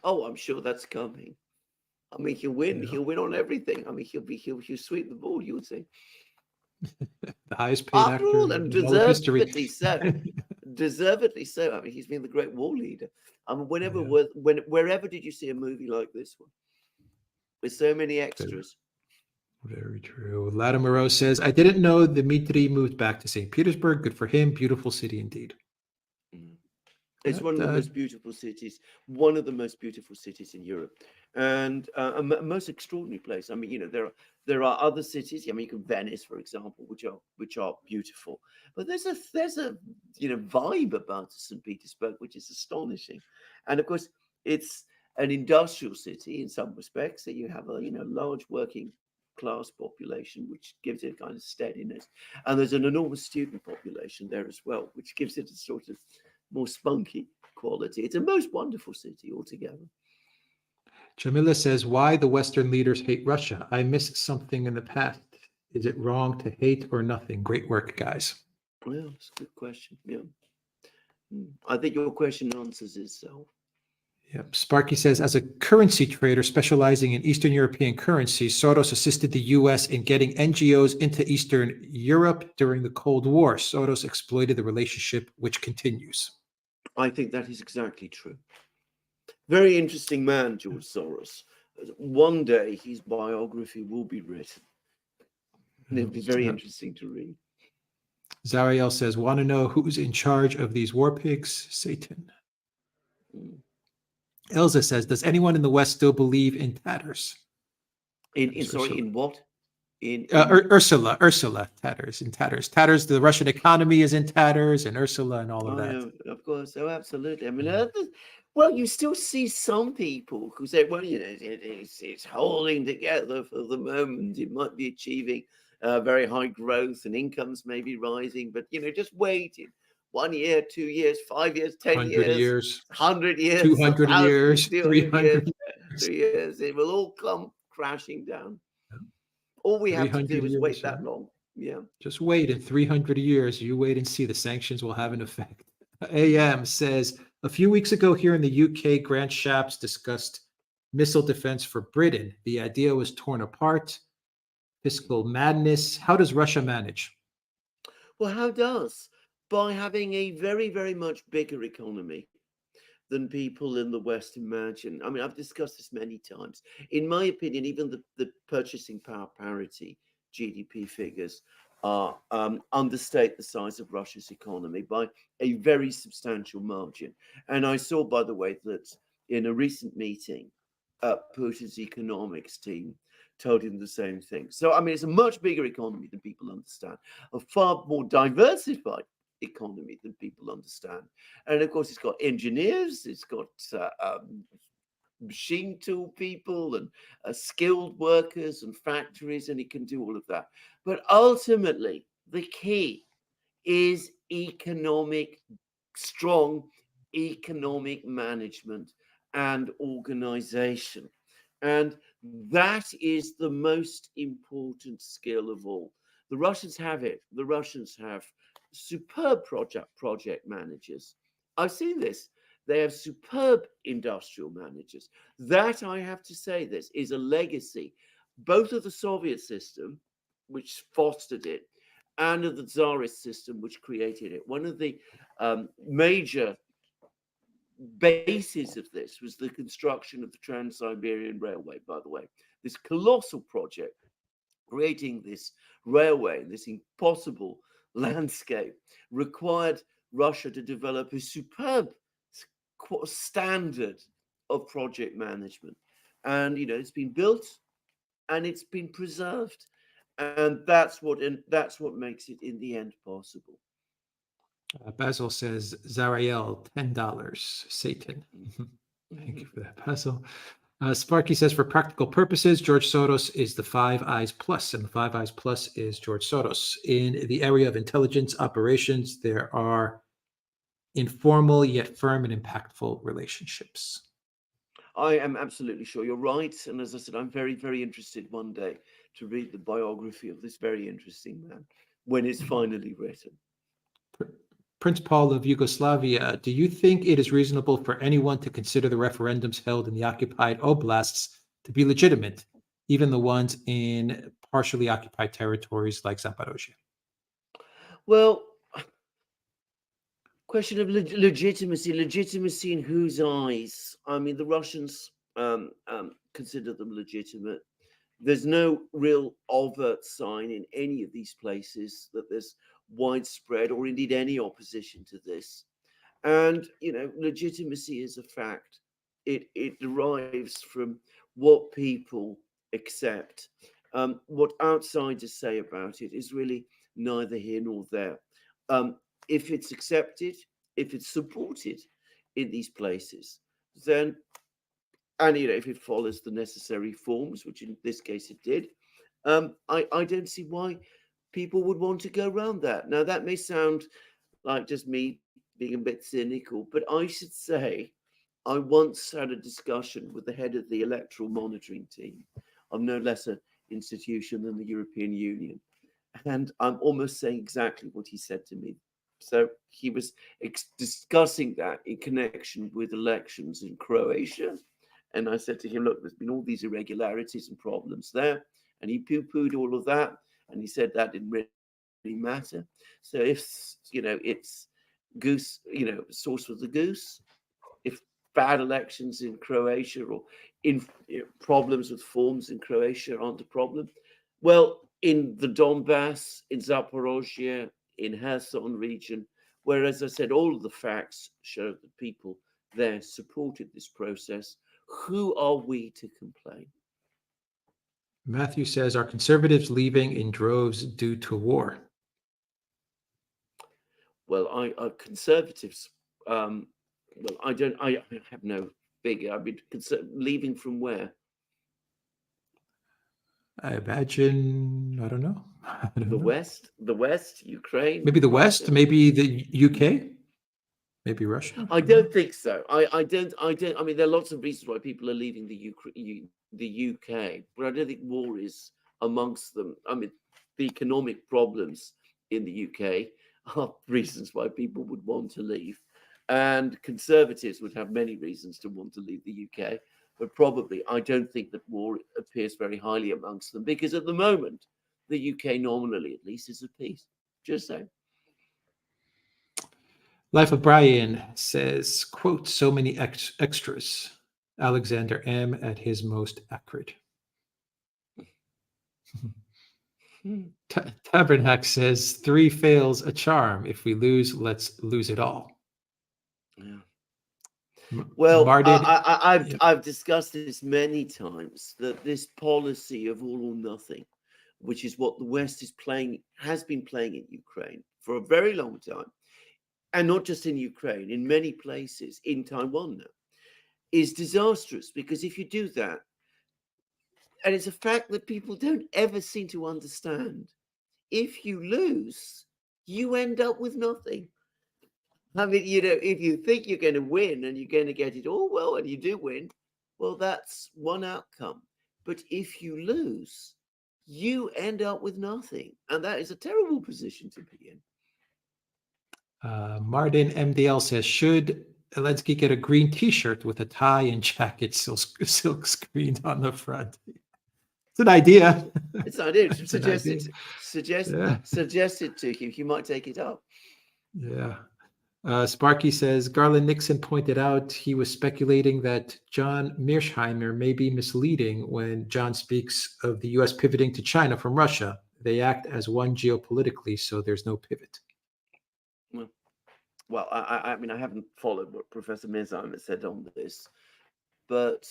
Oh, I'm sure that's coming. I mean, he'll win. Yeah. He'll win on everything. I mean, he'll sweep the board. You would say. The highest paid After actor all, and in all of history. deservedly so. Deservedly so. I mean, he's been the great war leader. I mean, Yeah. wherever did you see a movie like this one with so many extras? Very true. Latimer says, I didn't know Dmitry moved back to St. Petersburg. Good for him. Beautiful city indeed. It's one of the most beautiful cities, one of the most beautiful cities in Europe, and a most extraordinary place. I mean, there are other cities. I mean, you can Venice, for example, which are beautiful, but there's a vibe about St. Petersburg which is astonishing, and of course, it's an industrial city in some respects. So you have a large working class population, which gives it a kind of steadiness, and there's an enormous student population there as well, which gives it a sort of more spunky quality. It's a most wonderful city altogether. Jamila says, why the Western leaders hate Russia? I missed something in the past. Is it wrong to hate or nothing? Great work, guys. Well, it's a good question. Yeah. I think your question answers itself. Yep. Sparky says, as a currency trader specializing in Eastern European currencies, Soros assisted the U.S. in getting NGOs into Eastern Europe during the Cold War. Soros exploited the relationship, which continues. I think that is exactly true. Very interesting man, George Soros. One day his biography will be written. And it'll be very interesting to read. Zariel says, want to know who's in charge of these war pigs? Satan. Elza says, does anyone in the West still believe in tatters? In what? Ursula tatters, in tatters. Tatters, the Russian economy is in tatters, and Ursula and all of that. Yeah, of course. Oh, absolutely. I mean, well, you still see some people who say, well, it's holding together for the moment. It might be achieving very high growth and incomes may be rising, but, just waiting. 1 year, 2 years, 5 years, 10 years, 100 years, 200 years, 300 years. It will all come crashing down. All we have to do is wait that long. Yeah. Just wait. In 300 years, you wait and see. The sanctions will have an effect. AM says, a few weeks ago here in the UK, Grant Shapps discussed missile defense for Britain. The idea was torn apart. Fiscal madness. How does Russia manage? Well, how does? By having a very, very much bigger economy than people in the West imagine. I mean, I've discussed this many times. In my opinion, even the purchasing power parity GDP figures understate the size of Russia's economy by a very substantial margin. And I saw, by the way, that in a recent meeting, Putin's economics team told him the same thing. So, I mean, it's a much bigger economy than people understand, a far more diversified economy than people understand. And of course, it's got engineers, it's got machine tool people and skilled workers and factories, and it can do all of that. But ultimately, the key is strong economic management and organization. And that is the most important skill of all. The Russians have it. The Russians have superb project managers. I've seen this. They have superb industrial managers. That, I have to say, this is a legacy, both of the Soviet system, which fostered it, and of the Tsarist system, which created it. One of the major basis of this was the construction of the Trans-Siberian Railway, by the way. This colossal project, creating this railway, this impossible landscape, required Russia to develop a superb standard of project management. And, it's been built and it's been preserved. And that's what makes it in the end possible. Basil says, Zariel, $10. Satan. Thank you for that, Basil. Sparky says, for practical purposes, George Soros is the Five Eyes Plus, and the Five Eyes Plus is George Soros. In the area of intelligence operations, there are informal yet firm and impactful relationships. I am absolutely sure you're right. And as I said, I'm very, very interested one day to read the biography of this very interesting man when it's finally written. Prince Paul of Yugoslavia, do you think it is reasonable for anyone to consider the referendums held in the occupied oblasts to be legitimate, even the ones in partially occupied territories like Zaporozhye? Well, question of legitimacy in whose eyes? I mean, the Russians consider them legitimate. There's no real overt sign in any of these places that there's widespread or indeed any opposition to this. And, legitimacy is a fact. It derives from what people accept. What outsiders say about it is really neither here nor there. If it's accepted, if it's supported in these places, then, and if it follows the necessary forms, which in this case it did, I don't see why people would want to go around that. Now, that may sound like just me being a bit cynical, but I should say I once had a discussion with the head of the electoral monitoring team of no lesser institution than the European Union. And I'm almost saying exactly what he said to me. So he was discussing that in connection with elections in Croatia. And I said to him, look, there's been all these irregularities and problems there. And he poo-pooed all of that. And he said that didn't really matter. So if, it's goose, sauce for the goose, if bad elections in Croatia or problems with forms in Croatia aren't a problem, well, in the Donbass, in Zaporozhye, in Kherson region, where, as I said, all of the facts show that people there supported this process, who are we to complain? Matthew says, are conservatives leaving in droves due to war? Well, conservatives, I have no figure. I mean, leaving from where? I imagine, I don't know. The West, Ukraine. Maybe the West, maybe the UK, maybe Russia. I don't think so. I don't. I mean, there are lots of reasons why people are leaving the UK, but I don't think war is amongst them. I mean, the economic problems in the UK are reasons why people would want to leave, and conservatives would have many reasons to want to leave the UK. But probably, I don't think that war appears very highly amongst them, because at the moment, the UK nominally, at least, is at peace. Just saying. Life of Brian says, quote, so many extras. Alexander M. at his most acrid. Tabernac says, 3 fails a charm. If we lose, let's lose it all. Yeah. Well, Martin, I've discussed this many times, that this policy of all or nothing, which is what the West has been playing in Ukraine for a very long time, and not just in Ukraine, in many places, in Taiwan now, is disastrous, because if you do that, and it's a fact that people don't ever seem to understand, if you lose, you end up with nothing. I mean, if you think you're going to win and you're going to get it all, well, and you do win, well, that's one outcome. But if you lose, you end up with nothing. And that is a terrible position to be in. Martin MDL says, should Zelensky get a green T-shirt with a tie and jacket silk screened on the front? It's an idea. It's an idea. It's an idea. Suggest it to him. He might take it up. Yeah. Sparky says, Garland Nixon pointed out he was speculating that John Mearsheimer may be misleading when John speaks of the U.S. pivoting to China from Russia. They act as one geopolitically, so there's no pivot. Well, I mean, I haven't followed what Professor Mearsheimer said on this, but,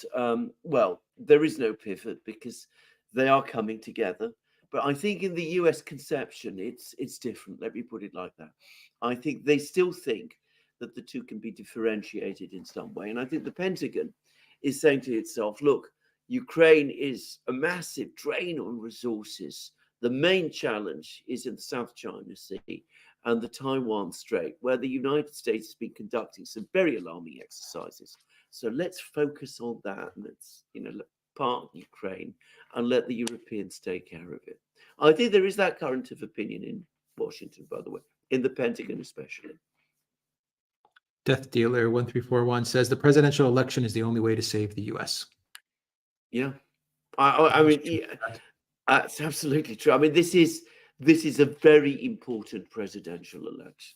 well, there is no pivot because they are coming together. But I think in the US conception, it's different. Let me put it like that. I think they still think that the two can be differentiated in some way. And I think the Pentagon is saying to itself, look, Ukraine is a massive drain on resources. The main challenge is in the South China Sea and the Taiwan Strait, where the United States has been conducting some very alarming exercises. So let's focus on that. And let's, part Ukraine and let the Europeans take care of it. I think there is that current of opinion in Washington, by the way, in the Pentagon especially. Death Dealer 1341 says the presidential election is the only way to save the U.S. Yeah, I mean, yeah, that's absolutely true. I mean, this is a very important presidential election,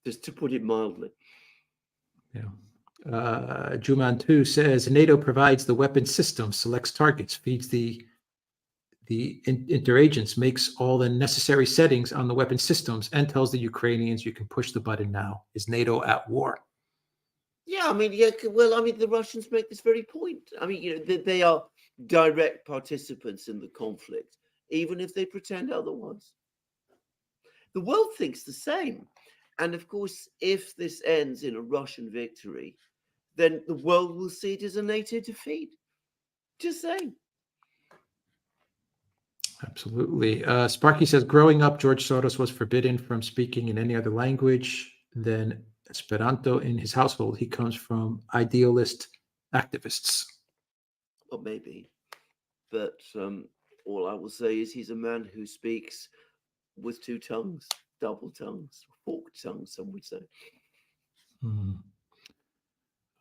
just to put it mildly. Yeah. Juman 2 says NATO provides the weapon system, selects targets, feeds the interagents, makes all the necessary settings on the weapon systems, and tells the Ukrainians you can push the button now. Is NATO at war? Yeah, I mean, well, I mean, the Russians make this very point. I mean, they are direct participants in the conflict, even if they pretend otherwise. The world thinks the same. And of course, if this ends in a Russian victory, then the world will see it as a NATO defeat. Just saying. Absolutely. Sparky says, growing up, George Soros was forbidden from speaking in any other language than Esperanto in his household. He comes from idealist activists. Well, maybe. But all I will say is he's a man who speaks with two tongues, double tongues, forked tongues, some would say.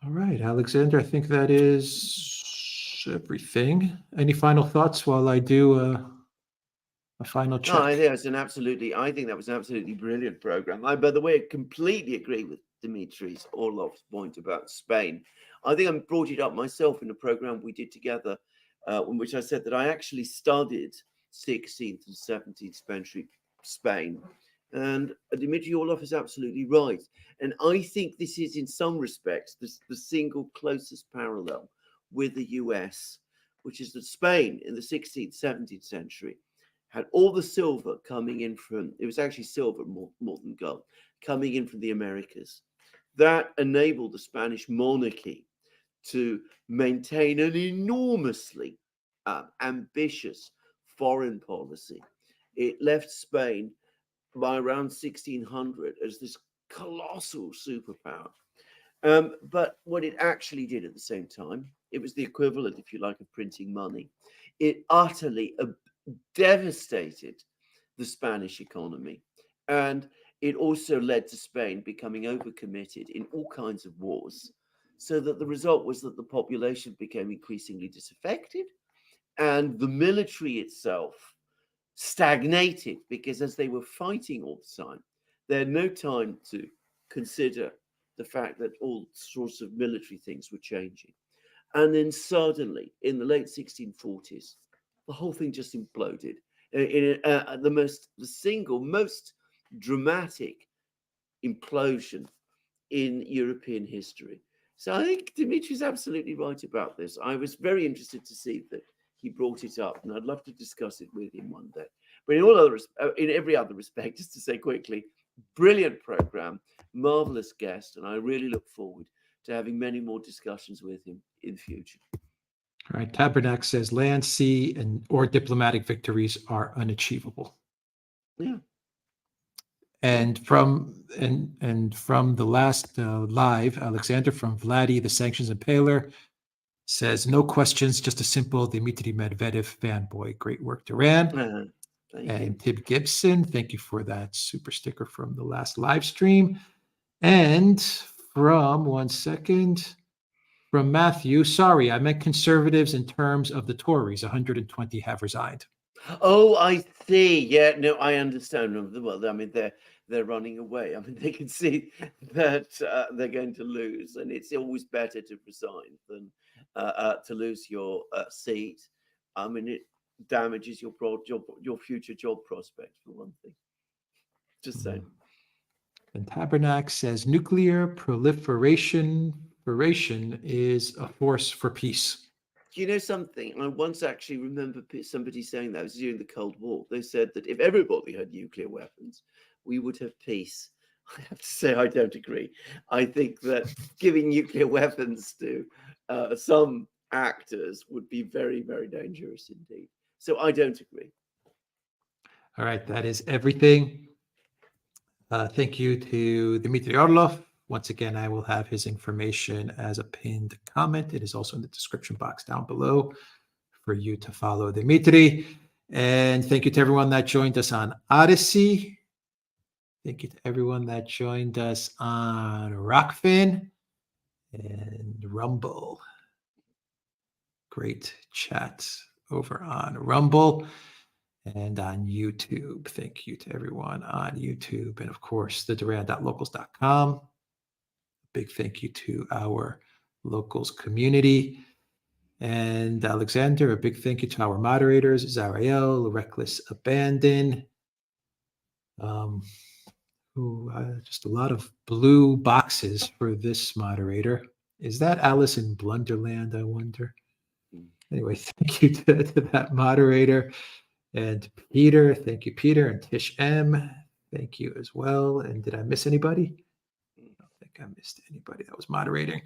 All right, Alexander, I think that is everything. Any final thoughts while I do a final check? No, I think that was an absolutely brilliant program. I, by the way, completely agree with Dmitry Orlov's point about Spain. I think I brought it up myself in a program we did together, in which I said that I actually studied 16th and 17th century Spain. And Dmitry Orlov is absolutely right. And I think this is, in some respects, the single closest parallel with the US, which is that Spain in the 16th, 17th century had all the silver coming in from, it was actually silver more than gold, coming in from the Americas. That enabled the Spanish monarchy to maintain an enormously ambitious foreign policy. It left Spain by around 1600 as this colossal superpower. But what it actually did at the same time, it was the equivalent, if you like, of printing money. It utterly devastated the Spanish economy. And it also led to Spain becoming overcommitted in all kinds of wars, so that the result was that the population became increasingly disaffected and the military itself stagnated, because as they were fighting all the time, they had no time to consider the fact that all sorts of military things were changing. And then suddenly, in the late 1640s, the whole thing just imploded in the single most dramatic implosion in European history. So I think Dmitry's absolutely right about this. I was very interested to see that he brought it up, and I'd love to discuss it with him one day. But in every other respect, just to say quickly, brilliant program, marvelous guest, and I really look forward to having many more discussions with him in the future. All right. Tabernacle says land, sea, or diplomatic victories are unachievable. Yeah. And from the last live, Alexander from Vladdy, the Sanctions Impaler, says no questions, just a simple Dmitry Medvedev fanboy. Great work, Duran. Thank you. And Tib Gibson, thank you for that super sticker from the last live stream. And from Matthew, sorry, I meant conservatives in terms of the Tories. 120 have resigned. Oh, I see. Yeah, no, I understand. Well, I mean, they're running away. I mean, they can see that they're going to lose, and it's always better to resign than to lose your seat. I mean, it damages your future job prospects for one thing. Just saying. And Tabernacle says nuclear proliferation is a force for peace. You know something? I once actually remember somebody saying that. It was during the Cold War. They said that if everybody had nuclear weapons, we would have peace. I have to say I don't agree. I think that giving nuclear weapons to some actors would be very, very dangerous indeed. So I don't agree. All right, that is everything. Thank you to Dmitry Orlov. Once again, I will have his information as a pinned comment. It is also in the description box down below for you to follow Dmitry. And thank you to everyone that joined us on Odyssey. Thank you to everyone that joined us on Rockfin and Rumble. Great chat over on Rumble and on YouTube. Thank you to everyone on YouTube. And of course, the Duran.locals.com. Big thank you to our locals community. And Alexander, a big thank you to our moderators, Zariel, Reckless Abandon, just a lot of blue boxes for this moderator. Is that Alice in Blunderland, I wonder? Anyway, thank you to that moderator. And Peter, thank you, Peter. And Tish M, thank you as well. And did I miss anybody? I don't think I missed anybody that was moderating.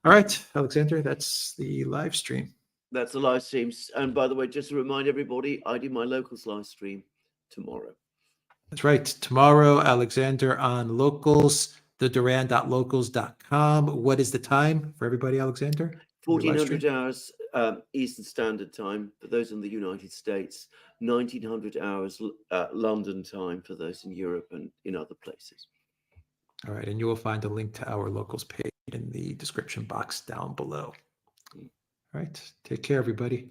All right, Alexander, that's the live stream. That's the live streams. And by the way, just to remind everybody, I do my locals live stream tomorrow. That's right. Tomorrow, Alexander on Locals, the Duran.locals.com. What is the time for everybody, Alexander? 1400 hours Eastern Standard Time for those in the United States, 1900 hours London time for those in Europe and in other places. All right. And you will find a link to our locals page in the description box down below. All right. Take care, everybody.